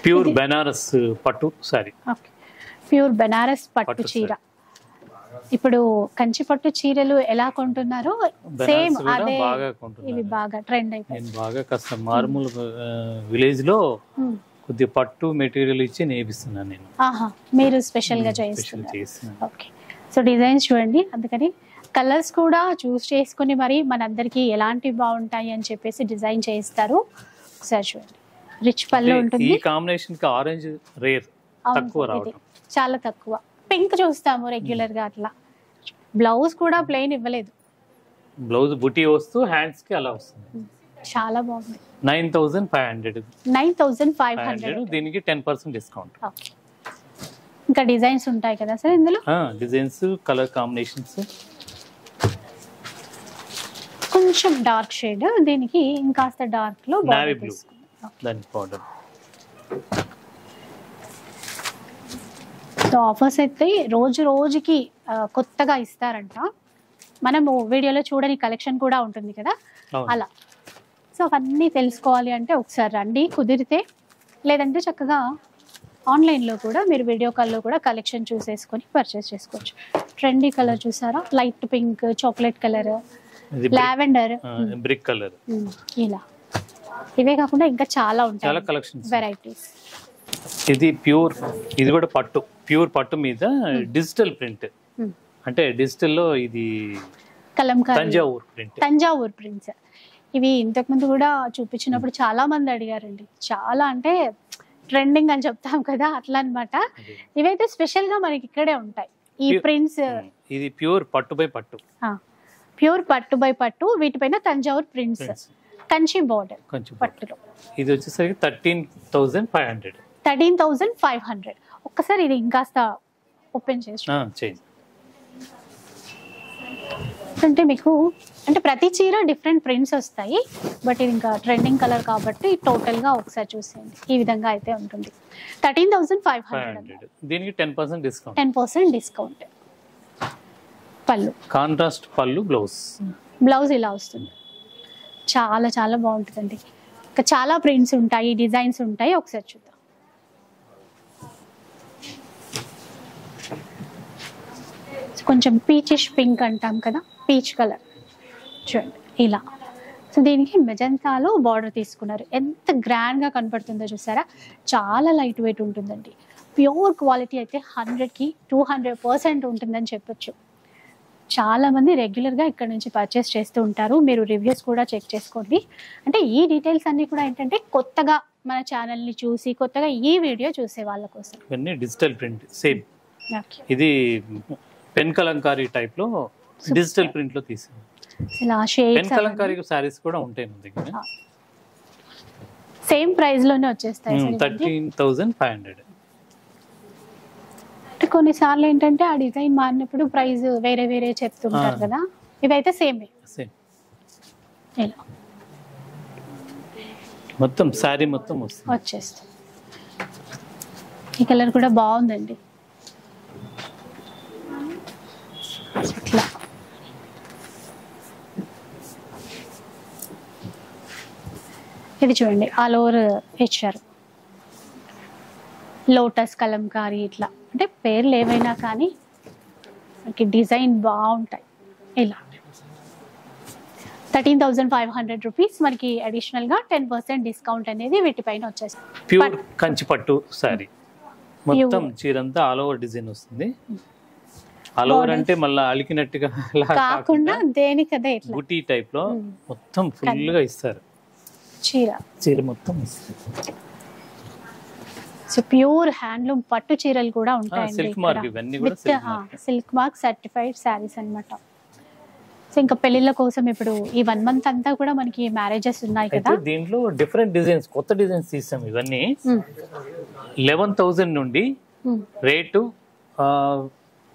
ప్యూర్ బెనారస్ పట్టు సారీ. ఓకే, ప్యూర్ బెనారస్ పట్టు చీర. ఇప్పుడు కంచి పట్టు చీరలు ఎలా కొంటున్నారో సేమ్ అదే ఇవి బాగా ట్రెండ్ అయిపోయింది. బాగా కష్టం, మారుమూల విలేజ్ లో కొద్దిగా పట్టు మెటీరియల్ ఇచ్చి నేర్పిస్తున్నాను నేను. మీరు స్పెషల్ గా చేస్తున్నారు. ఓకే, సో డిజైన్స్ చూడండి. అందుకని కలర్స్ కూడా చూస్ చేసుకుని మరి మనందరికి ఎలాంటి బాగుంటాయి అని చెప్పేసి డిజైన్ చేయిస్తారు. ఒకసారి చూడండి, రిచ్ పళ్ళు ఉంటుంది. ఈ కాంబినేషన్ కి ఆరెంజ్ రేర్, తక్కువ రావడం, చాలా తక్కువ. పింక్ చూస్తాము రెగ్యులర్ గా. అట్లా బ్లౌజ్ కూడా ప్లెయిన్ ఇవ్వలేదు, బ్లౌజ్ బుటీ వస్తూ హ్యాండ్స్ కి అలా వస్తుంది. చాలా బాగుంది. 9,500. 9,500. దీనికి 10% డిస్కౌంట్. ఓకే. ఇంకా డిజైన్స్ ఉంటాయి కదా సార్ ఇందులో? Designs, colour combinations. కొంచెం డార్క్ షేడ్, దీనికి ఇంకాస్త డార్క్ లో నావీ బ్లూ దాని పౌడర్. సో ఆఫర్స్ అయితే రోజు రోజుకి కొత్తగా ఇస్తారంట. మనము వీడియోలో చూడని కలెక్షన్ కూడా ఉంటుంది కదా అలా. సో అవన్నీ తెలుసుకోవాలి అంటే ఒకసారి రండి కుదిరితే, లేదంటే చక్కగా ఆన్లైన్లో కూడా మీరు వీడియో కాల్లో కూడా కలెక్షన్ చూసేసుకొని పర్చేస్ చేసుకోవచ్చు. ట్రెండీ కలర్ చూసారా, light pink, chocolate colour, lavender, brick colour, ఇలా ఇవే కాకుండా ఇంకా చాలా ఉంటాయి, చాలా కలెక్షన్స్, వెరైటీస్. ఇది ప్యూర్, ఇది కూడా పట్టు, ప్యూర్ పట్టు మీద డిజిటల్ ప్రింట్. అంటే డిజిటల్ లో ఇది కలంకారీ, తంజావూర్ ప్రింట్. తంజావూర్ ప్రింట్స్. ఇవి ఇంతకుముందు కూడా చూపించినప్పుడు చాలా మంది అడిగారండి. చాలా అంటే ట్రెండింగ్ అని చెప్తాం కదా అట్లా అన్నమాట. ఇవైతే స్పెషల్ గా మనకి ఇక్కడే ఉంటాయి ఈ ప్రింట్స్. ఇది ప్యూర్ పట్టు బై పట్టు, ప్యూర్ పట్టు బై పట్టు, వీటిపైన తంజావూర్ ప్రింట్స్, కంచి బోర్డర్ పట్టులో. ఇది వచ్చేసరికి 13,500. 13,500. ఒక్కసారి ఇది ఇంకాస్త ఓపెన్ చేసి అంటే మీకు అంటే ప్రతి చీర డిఫరెంట్ ప్రింట్స్ వస్తాయి. బట్ ఇది ఇంకా ట్రెండింగ్ కలర్ కాబట్టి టోటల్ గా ఒకసారి చూసేయండి. ఈ విధంగా అయితే ఉంటుంది. 13,500. దీనికి 10% డిస్కౌంట్. 10% డిస్కౌంట్. పళ్ళు కాంట్రాస్ట్ పళ్ళు, బ్లౌజ్ ఇలా వస్తుంది. చాలా చాలా బాగుంటుందండి. ఇంకా చాలా ప్రింట్స్ ఉంటాయి, డిజైన్స్ ఉంటాయి. ఒకసారి చూద్దాం. కొంచెం పీచిష్ పింక్ అంటాం కదా, పీచ్ కలర్ చూడండి ఇలా. సో దీనికి మెజంతాలో బార్డర్ తీసుకున్నారు. ఎంత గ్రాండ్ గా కనపడుతుందో చూసారా. చాలా లైట్ వెయిట్ ఉంటుందండి. ప్యూర్ క్వాలిటీ అయితే 100కి 200% ఉంటుందని చెప్పొచ్చు. చాలా మంది రెగ్యులర్ గా ఇక్కడ నుంచి పర్చేస్ చేస్తూ ఉంటారు. మీరు రివ్యూస్ కూడా చెక్ చేసుకోండి. అంటే ఈ డీటెయిల్స్ అన్ని కూడా ఏంటంటే కొత్తగా మన ఛానల్ ని చూసి కొత్తగా ఈ వీడియో చూసే వాళ్ళ కోసం. ఇవన్నీ డిజిటల్ ప్రింట్ సేమ్. ఇది పెన్ కలంకారీ టైప్ లో డిజిటల్ ప్రింట్ లో తీసాను. ఇలా షేడ్స్, పెన్ కలంకారీ సారీస్ కూడా ఉంటాయి మన దగ్గర. సేమ్ ప్రైస్ లోనే వచ్చేస్తాయి. 13,500. కొన్నిసార్లు ఏంటంటే ఆ డిజైన్ మారినప్పుడు ప్రైస్ వేరే వేరే చెప్తుంటారు కదా. ఇవైతే సేమ్ ఇలా మొత్తం సారీ మొత్తం వచ్చేస్తుంది. ఈ కలర్ కూడా బాగుందండి. ఇట్లా ఇది చూడండి, ఆల్ ఓవర్ ఇచ్చారు. లోటస్ కలంకారీ ఇట్లా. అంటే పేర్లు ఏవైనా కానీ మనకి డిజైన్ బాగుంటాయి. ఇలా 13,500 రూపీస్. మనకి అడిషనల్ గా 10% డిస్కౌంట్ అనేది వీటిపైన వచ్చేస్తుంది. ప్యూర్ కంచి పట్టు సారీ మొత్తం చీరంతా ఆల్ ఓవర్ డిజైన్ వస్తుంది. ఆల్ ఓవర్ అంటే మళ్ళీ అలికినట్టుగా కాకుండా దేనికదే ఇట్లా బుటీ టైప్ లో మొత్తం ఫుల్ గా ఇస్తారు. చీర మొత్తం ఇస్తారు. సో ప్యూర్ హ్యాండ్లూమ్ పట్టు చీరలు కూడా ఉంటాయండి. సిల్క్ మార్క్ సర్టిఫైడ్ శారీస్ అన్నమాట. సో ఇంకా పెళ్లిళ్ళ కోసం ఇప్పుడు ఈ 1 month అంతా కూడా మనకి మ్యారేజెస్ ఉన్నాయి కదా. దీంట్లో డిఫరెంట్ డిజైన్స్, కొత్త డిజైన్స్ తీసాం. ఇవన్నీ 11,000 నుండి రేటు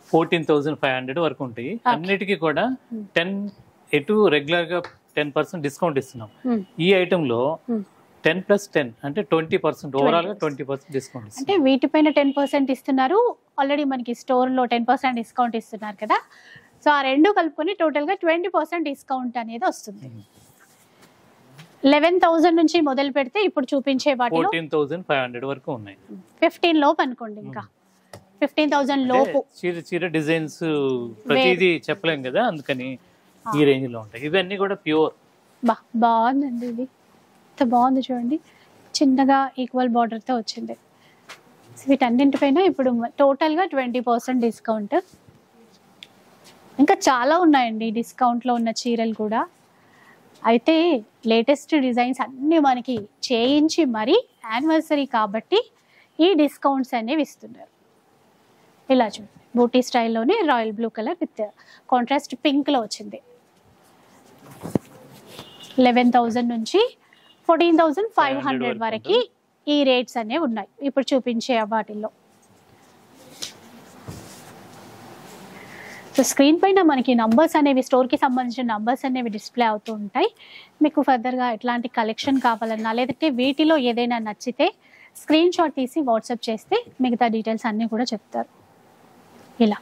14,500 వరకు ఉంటాయి. అన్నిటికీ కూడా 10 ఎటు రెగ్యులర్ గా 10% డిస్కౌంట్ ఇస్తున్నాం. ఈ ఐటమ్ లో 10+10 అంటే 20%, ఓవరాల్ గా 20% డిస్కౌంట్. అంటే వీటిపైన 10% ఇస్తున్నారు. ఆల్రెడీ మనకి స్టోర్ లో 10% డిస్కౌంట్ ఇస్తున్నారు కదా. సో ఆ రెండు కలుపుకొని టోటల్ గా 20% డిస్కౌంట్ అనేది వస్తుంది. 11,000 నుంచి మొదలు పెడితే ఇప్పుడు చూపించే వాటిలో 14,500 వరకు ఉన్నాయి. 15 లోపు అనుకోండి. ఇంకా 15,000 లోపు చీర డిజైన్స్ ప్రతిదీ చెప్పలేం కదా, అందుకని ఈ రేంజ్ లో ఉంటాయి. ఇవన్నీ కూడా ప్యూర్. బాగుందండి. ఇది ఎంత బాగుంది చూడండి. చిన్నగా ఈక్వల్ బార్డర్ తో వచ్చింది. వీటన్నింటిపైన ఇప్పుడు టోటల్ గా 20% డిస్కౌంట్. ఇంకా చాలా ఉన్నాయండి డిస్కౌంట్ లో ఉన్న చీరలు కూడా. అయితే లేటెస్ట్ డిజైన్స్ అన్ని మనకి చేయించి మరీ యానివర్సరీ కాబట్టి ఈ డిస్కౌంట్స్ అనేవి ఇస్తున్నారు. ఇలా చూడండి, బూటీ స్టైల్లోనే royal blue colour with contrast pink లో వచ్చింది. 11,000 నుంచి 14,500 వరకు ఈ రేట్స్ అనేవి ఉన్నాయి ఇప్పుడు చూపించే వాటిల్లో. సో స్క్రీన్ పైన మనకి నంబర్స్ అనేవి, స్టోర్కి సంబంధించిన నంబర్స్ అనేవి డిస్ప్లే అవుతూ ఉంటాయి. మీకు ఫర్దర్గా ఎట్లాంటి కలెక్షన్ కావాలన్నా లేదంటే వీటిలో ఏదైనా నచ్చితే స్క్రీన్ షాట్ తీసి వాట్సాప్ చేస్తే మిగతా డీటెయిల్స్ అన్నీ కూడా చెప్తారు. ఇలా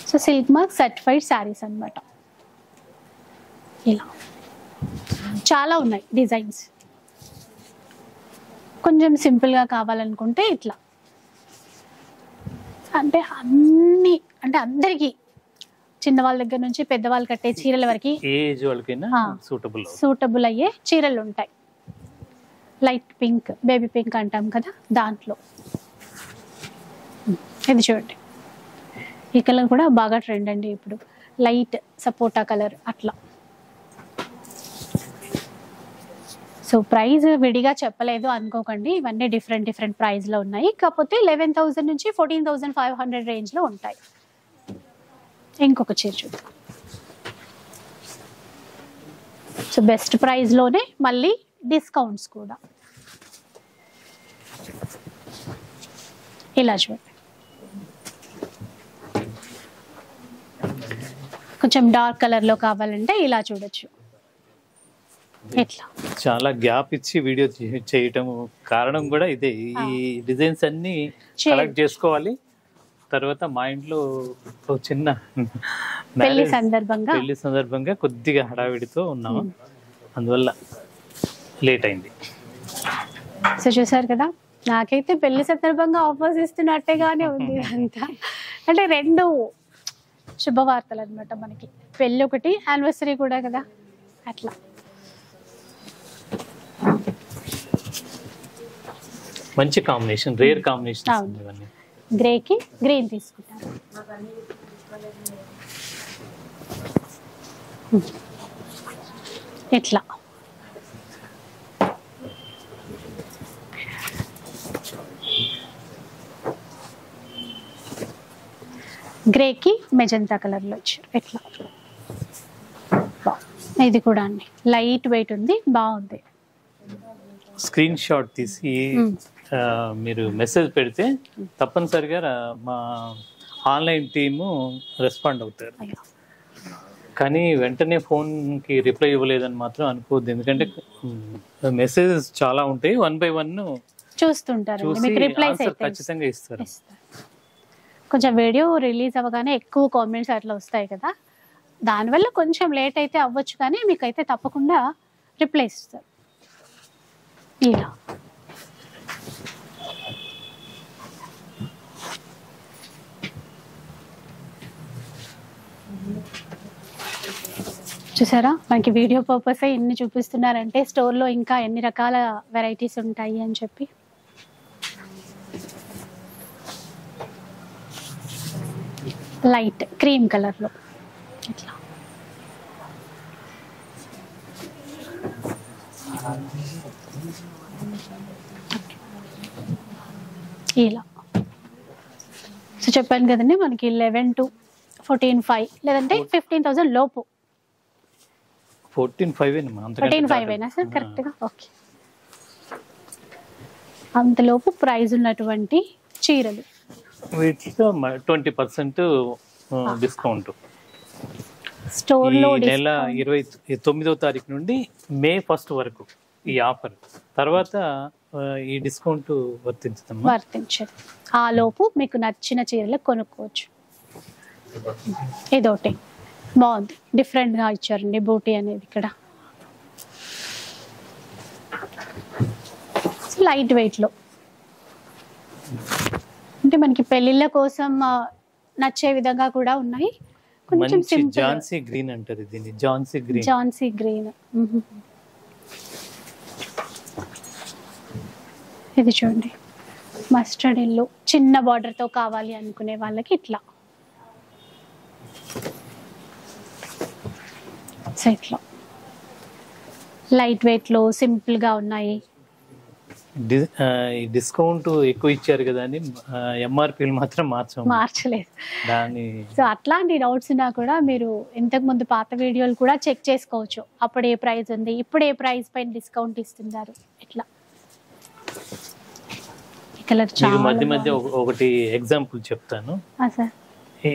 so silk mark certified saris అన్నమాట. ఇలా చాలా ఉన్నాయి డిజైన్స్. కొంచెం సింపుల్గా కావాలనుకుంటే ఇట్లా, అంటే అందరికి చిన్నవాళ్ళ దగ్గర నుంచి పెద్దవాళ్ళు కట్టే చీరల వరకు ఏజ్ వాళ్ళకైనా సూటబుల్ అయ్యే చీరలు ఉంటాయి. లైట్ పింక్, బేబీ పింక్ అంటాం కదా, దాంట్లో ఇది చూడండి. ఈ కలర్ కూడా బాగా ట్రెండ్ అండి ఇప్పుడు, లైట్ సపోటా కలర్ అట్లా. సో ప్రైస్ విడిగా చెప్పలేదు అనుకోకండి, ఇవన్నీ డిఫరెంట్ ప్రైస్లో ఉన్నాయి. కాకపోతే 11,000 నుంచి 14,500 రేంజ్లో ఉంటాయి. ఇంకొక చీర చూద్దాం. సో బెస్ట్ ప్రైస్లోనే మళ్ళీ డిస్కౌంట్స్ కూడా. ఇలా చూడండి, కొంచెం డార్క్ కలర్లో కావాలంటే ఇలా చూడొచ్చు. చాలా గ్యాప్ ఇచ్చి వీడియో చేయటం కారణం కూడా ఇదే. ఈ డిజైన్స్ అన్ని కలెక్ట్ చేసుకోవాలి. తర్వాత మా ఇంట్లో చిన్న పెళ్లి సందర్భంగా కొద్దిగా హడావిడితో ఉన్నాము, అందువల్ల లేట్ అయింది. సో చూసారు కదా, నాకైతే పెళ్లి సందర్భంగా ఆఫర్స్ ఇస్తున్నట్టేగానే ఉంది అంతా. అంటే రెండు శుభవార్తలు అనమాట మనకి, పెళ్ళి ఒకటి, యానివర్సరీ కూడా కదా, అట్లా. మంచి కాంబినేషన్, రేర్ కాంబినేషన్. గ్రేకి గ్రీన్ తీసుకుంటాను. ఇట్లా గ్రేకి మెజంతా కలర్లో వచ్చారు. ఇట్లా ఇది కూడా అండి లైట్ వెయిట్ ఉంది, బాగుంది. స్క్రీన్ షాట్ తీసి మీరు మెసేజ్ పెడితే తప్పనిసరిగా మా ఆన్లైన్ టీము రెస్పాండ్ అవుతారు. కానీ వెంటనే ఫోన్కి రిప్లై ఇవ్వలేదని మాత్రం అనుకోవద్దు, ఎందుకంటే మెసేజెస్ చాలా ఉంటాయి. 1 by 1 చూస్తుంటారు, ఖచ్చితంగా ఇస్తారు. కొంచెం వీడియో రిలీజ్ అవ్వగానే ఎక్కువ కామెంట్స్ అట్లా వస్తాయి కదా, దానివల్ల కొంచెం లేట్ అయితే అవ్వచ్చు, కానీ మీకైతే తప్పకుండా రిప్లై ఇస్తారు. ఇలా చూసారా, మనకి వీడియో పర్పస్ ఎన్ని చూపిస్తున్నారంటే స్టోర్లో ఇంకా ఎన్ని రకాల వెరైటీస్ ఉంటాయి అని చెప్పి. లైట్ క్రీమ్ కలర్లో ఇట్లా ఇలా. సో చెప్పాను కదండి, మనకి 11 to 14,500 లేదంటే 15,000 లోపు. 14,500 సార్ కరెక్ట్గా? ఓకే, అంతలోపు ప్రైజ్ ఉన్నటువంటి చీరలు. వీటిలో 20% డిస్కౌంట్ స్టోర్లో. నెల 29వ తారీఖు నుండి మే 1 వరకు ఈ ఆఫర్. తర్వాత ఈ డిస్కౌంట్ వర్తించదు. ఆ లోపు మీకు నచ్చిన చీరలు కొనుక్కోవచ్చు. ఇదొకటి బాగుంది, డిఫరెంట్గా ఇచ్చారండి బూటీ అనేది ఇక్కడ. లైట్ వెయిట్లో, అంటే మనకి పెళ్లిళ్ళ కోసం నచ్చే విధంగా కూడా ఉన్నాయి. కొంచెం సింపుల్ జాన్సీ గ్రీన్ అంటారు దీన్ని, జాన్సీ గ్రీన్. ఇది చూడండి, మస్టర్డ్ ఎల్లో, చిన్న బార్డర్తో కావాలి అనుకునే వాళ్ళకి ఇట్లా. సో ఇట్లా లైట్ వెయిట్లో సింపుల్గా ఉన్నాయి. ఈ డిస్కౌంట్ ఎక్కువ ఇచ్చారు కదా అని ఎంఆర్పీలు మాత్రం మార్చలేదు దాని. సో అట్లాంటి డౌట్స్ ఉన్నా కూడా మీరు ఇంతకు ముందు పాత వీడియోలు కూడా చెక్ చేసుకోవచ్చు. అప్పుడు ఏ ప్రైస్ ఉంది, ఇప్పుడు ఏ ప్రైస్ పైన డిస్కౌంట్ ఇస్తున్నారు ఇట్లా. మధ్య మధ్య ఒకటి ఎగ్జాంపుల్ చెప్తాను.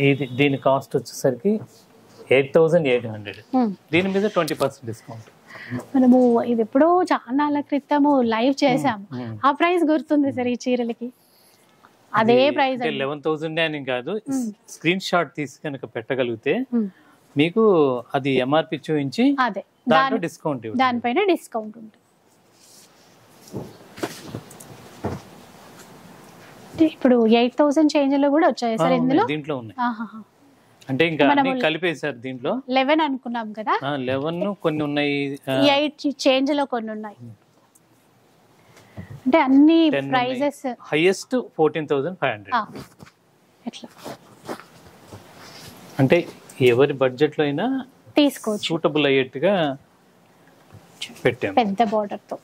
ఇది దీని కాస్ట్ వచ్చేసరికి 8,800. దీని మీద 20% డిస్కౌంట్. మనము ఇది ఎప్పుడో చాలా క్రితము లైవ్ చేసాము. ఆ ప్రైస్ గుర్తుంది సార్ ఈ చీరలకి? అదే ప్రైస్ 11,000 అని కాదు, స్క్రీన్ షాట్ తీసి కనుక పెట్టగలిగితే మీకు అది ఎంఆర్పి చూపించి అదే దాంట్లో డిస్కౌంట్, దానిపైన డిస్కౌంట్ ఉంటుంది. ఇప్పుడు 8,000 చేంజ్ లో కూడా వచ్చాయి సార్ ఇందులో? దీంట్లో ఉన్నాయి. అంటే ఇంకా అన్ని కలిపేశారు దీంట్లో. 11 అనుకున్నాం కదా, 11 కొన్ని ఉన్నాయి, 8 చేంజ్ లో కొన్ని ఉన్నాయి. అంటే అన్ని ప్రైజెస్ హైయెస్ట్ 14,500. ఎట్లా అంటే ఎవరి బడ్జెట్ లో అయినా తీసుకోవచ్చు, సూటబుల్ అయ్యేట్టుగా పెట్టాం. పెద్ద బార్డర్ తో.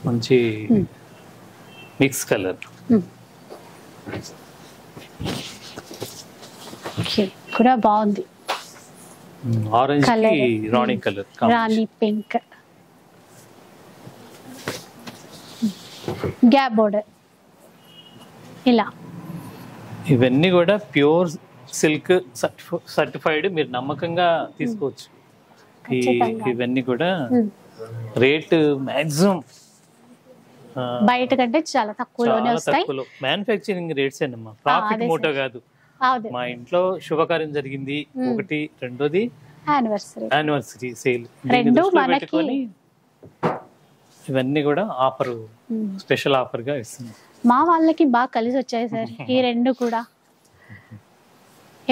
మంచి మిక్స్ కలర్. కూడా బాగుంది. ఆరెంజ్ కి రాణి కలర్, రాణి పింక్, గ్యాప్ బోర్డర్ ఇలా. ఇవన్నీ కూడా ప్యూర్ సిల్క్ సర్టిఫైడ్, మీరు నమ్మకంగా తీసుకోవచ్చు. ఇవన్నీ కూడా రేట్ మాక్సిమం బయట కంటే చాలా తక్కువలోనే వస్తాయి. మ్యానుఫ్యాక్చరింగ్ రేట్స్ ఏనమ్మా, ప్రాఫిట్ మోటో కాదు. మా ఇంట్లో శుభకార్యం జరిగింది ఒకటి, రెండోది యానివర్సరీ సేల్, పెట్టుకొని ఇవన్నీ కూడా ఆఫర్, స్పెషల్ ఆఫర్ గా ఇస్తున్నాం. మా వాళ్ళకి బాగా కలిసి వచ్చాయి సార్ ఈ రెండు కూడా.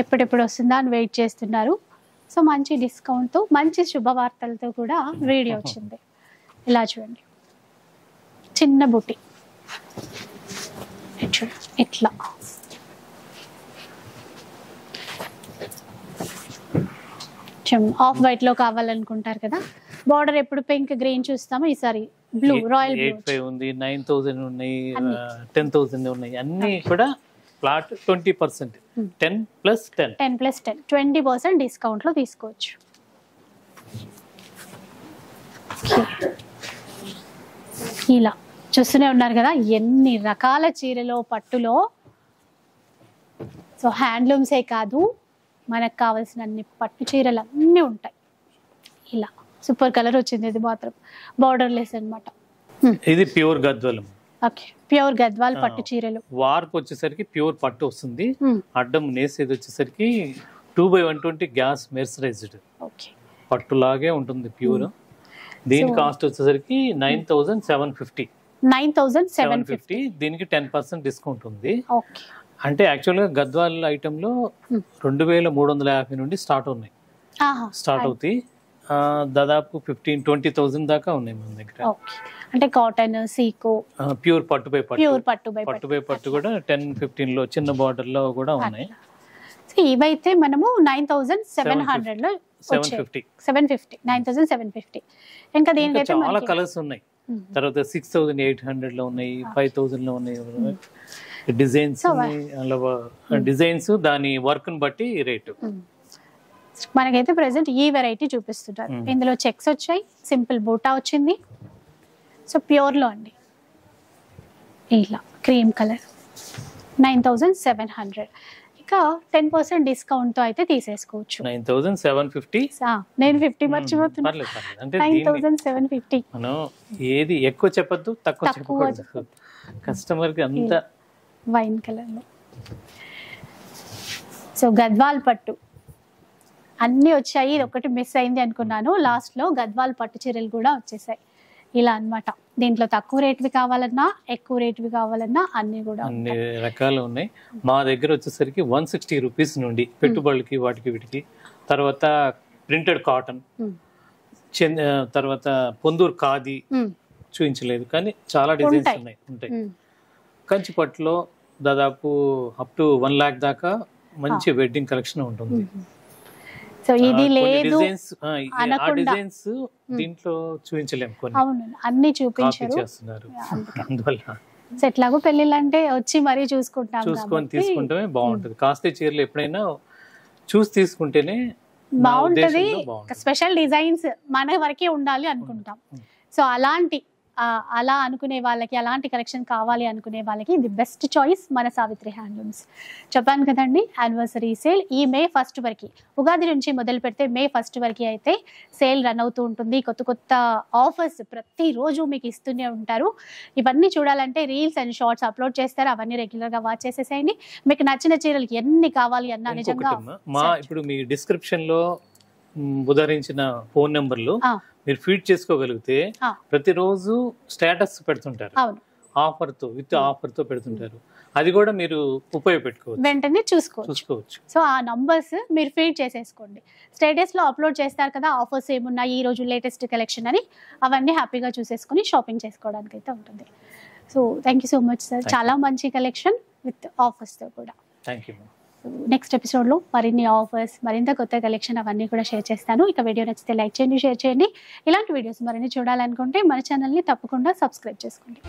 ఎప్పుడెప్పుడు వస్తుందా అని వెయిట్ చేస్తున్నారు. సో మంచి డిస్కౌంట్ తో, మంచి శుభవార్తలతో కూడా వీడియో వచ్చింది. ఇలా చూడండి, చిన్న బుట్టి ఇట్లా. ఆఫ్ వైట్ లో కావాలనుకుంటారు కదా, బార్డర్ ఎప్పుడు పింక్ గ్రీన్ చూస్తాము, ఈసారి బ్లూ, రాయల్ బ్లూ. 8,500 ఉంది, 9,000 ఉన్నాయి, 10,000 ఉన్నాయి. అన్ని కూడా ఫ్లాట్ 20%, 10+10, 20% డిస్కౌంట్ లో తీసుకోవచ్చు. ఇలా చూస్తూనే ఉన్నారు కదా ఎన్ని రకాల చీరలో, పట్టులో. సో హ్యాండ్లూమ్సే కాదు, మనకు కావాల్సిన అన్ని పట్టు చీరలు అన్నీ ఉంటాయి. ఇలా సూపర్ కలర్ వచ్చింది, ఇది మాత్రం బార్డర్ లెస్ అన్నమాట. ఇది pure Gadwal. Okay, pure Gadwal పట్టు చీరలు. వార్ప్ వచ్చేసరికి ప్యూర్ పట్టు వస్తుంది. అడ్డం నేసేది వచ్చేసరికి 2/120 గ్యాస్ మెర్సరైజ్డ్ పట్టులాగే ఉంటుంది ప్యూర్. దీని కాస్ట్ వచ్చేసరికి 9,750. 9,750. దీనికి 10% డిస్కౌంట్ ఉంది. అంటే యాక్చువల్ గా గద్వాల్ ఐటమ్ లో 2,350 నుండి స్టార్ట్ అవుతాయి. దాదాపు 15-20,000 దాకా ఉన్నాయి మన దగ్గర. అంటే కాటన్, సీకో, ప్యూర్ పట్టుపై పట్టు కూడా 10-15 లో చిన్న బార్డర్ లో కూడా ఉన్నాయి. ఇవైతే మనము 9,700 లో 750, 9,750. ఇంకా దీనికైతే చాలా కలర్స్ ఉన్నాయి. తర్వాత 6,800 లో ఉన్నాయి, 5,000 లో ఉన్నాయి. డిజైన్స్ దాని వర్క్ ని బట్టి రేటు. మనకైతే ప్రెసెంట్ ఈ వెరైటీ చూపిస్తున్నారు. ఇందులో చెక్స్ వచ్చాయి, సింపుల్ బూటా వచ్చింది. సో ప్యూర్ లో అండి, ఇలా క్రీమ్ కలర్ 9,700. ఇంకా 10% డిస్కౌంట్ తో అయితే తీసేసుకోవచ్చు. 9,750. నేను 50 మర్చిపోతున్నా. 9,750. మనం ఏది ఎక్కువ చెప్పొద్దు, తక్కువ చెప్పకూడదు. కస్టమర్ కి అంత వైన్ కలర్ లో. సో గద్వాల్ పట్టు అన్ని వచ్చాయి. ఇది ఒకటి మిస్ అయింది అనుకున్నాను. లాస్ట్ లో గద్వాల్ పట్టు చీరలు కూడా వచ్చేసాయి. ఇలా అన్నమాట. దీంట్లో తక్కువ రేట్వి కావాలన్నా, ఎక్కువ రేట్వి కావాలన్నా అన్ని కూడా అన్ని రకాలు ఉన్నాయి. మా దగ్గర వచ్చేసరికి 160 రూపీస్ నుండి పెట్టుబడులకి వాటికి వీటికి. తర్వాత ప్రింటెడ్ కాటన్, తర్వాత పొందూరు ఖాదీ చూపించలేదు కానీ చాలా డిజైన్స్ ఉంటాయి. కంచి పట్టులో దాదాపు అప్ టు 1 lakh దాకా మంచి వెడ్డింగ్ కలెక్షన్ ఉంటుంది. సో సో ఇది లేదు అనకుండా డిజైన్స్ దీంట్లో చూపించలేము, కొన్ని అవును అన్ని కాపీ చూపించారు. చేస్తున్నారు. అందువల్ల సో ఎట్లాగో పెళ్ళిళ్ళంటే వచ్చి మరీ చూసుకుంటాం చూసుకొని కాబట్టి తీసుకుంటమే బాగుంటది. కాస్ట్లీ చీరలు ఎప్పుడైనా చూసి తీసుకుంటేనే నా బాగుంటది. ఉద్దేశంలో బాగుంటది. స్పెషల్ డిజైన్స్ మన వరకే ఉండాలి అనుకుంటాం. సో అలాంటి అలా అనుకునే వాళ్ళకి, అలాంటి కలెక్షన్ కావాలి అనుకునే వాళ్ళకి ది బెస్ట్ చాయిస్ మన సావిత్రి హ్యాండ్లూమ్స్. చెప్పాను కదండి, యానివర్సరీ సేల్ ఈ మే 1 వరకు, ఉగాది నుంచి మొదలు పెడితే మే 1 వరకు అయితే సేల్ రన్ అవుతూ ఉంటుంది. కొత్త కొత్త ఆఫర్స్ ప్రతిరోజు మీకు ఇస్తూనే ఉంటారు. ఇవన్నీ చూడాలంటే రీల్స్ అండ్ షార్ట్స్ అప్లోడ్ చేస్తారు, అవన్నీ రెగ్యులర్గా వాచ్ చేసేసేయండి. మీకు నచ్చిన చీరలు ఎన్ని కావాలి అన్నా నిజంగా మా ఇప్పుడు మీ డిస్క్రిప్షన్ లో ఉదహరించిన ఫోన్ నెంబర్లు మీరు ఫీడ్ చేసుకోగలిగితే ప్రతిరోజు స్టేటస్ పెడుతుంటారు, అవును ఆఫర్ తో విత్ ఆఫర్ తో పెడుతుంటారు. అది కూడా మీరు ఉపయోగపెట్టుకోవచ్చు, వెంటనే చూసుకోవచ్చు. సో ఆ నంబర్స్ మీరు ఫీడ్ చేసేసుకోండి. స్టేటస్ లో అప్లోడ్ చేస్తారు కదా ఆఫర్స్ ఏమున్నాయి ఈ రోజు లేటెస్ట్ కలెక్షన్ అని, అవన్నీ హ్యాపీగా చూసేసుకుని షాపింగ్ చేసుకోవడానికి అయితే ఉంటుంది. So thank you so much sir, చాలా మంచి కలెక్షన్ విత్ ఆఫర్స్ తో కూడా. Thank you. నెక్స్ట్ ఎపిసోడ్లో మరిన్ని ఆఫర్స్, మరింత కొత్త కలెక్షన్ అవన్నీ కూడా షేర్ చేస్తాను. ఇక వీడియో నచ్చితే లైక్ చేయండి, షేర్ చేయండి. ఇలాంటి వీడియోస్ మరిన్ని చూడాలనుకుంటే మన ఛానల్ని తప్పకుండా సబ్స్క్రైబ్ చేసుకోండి.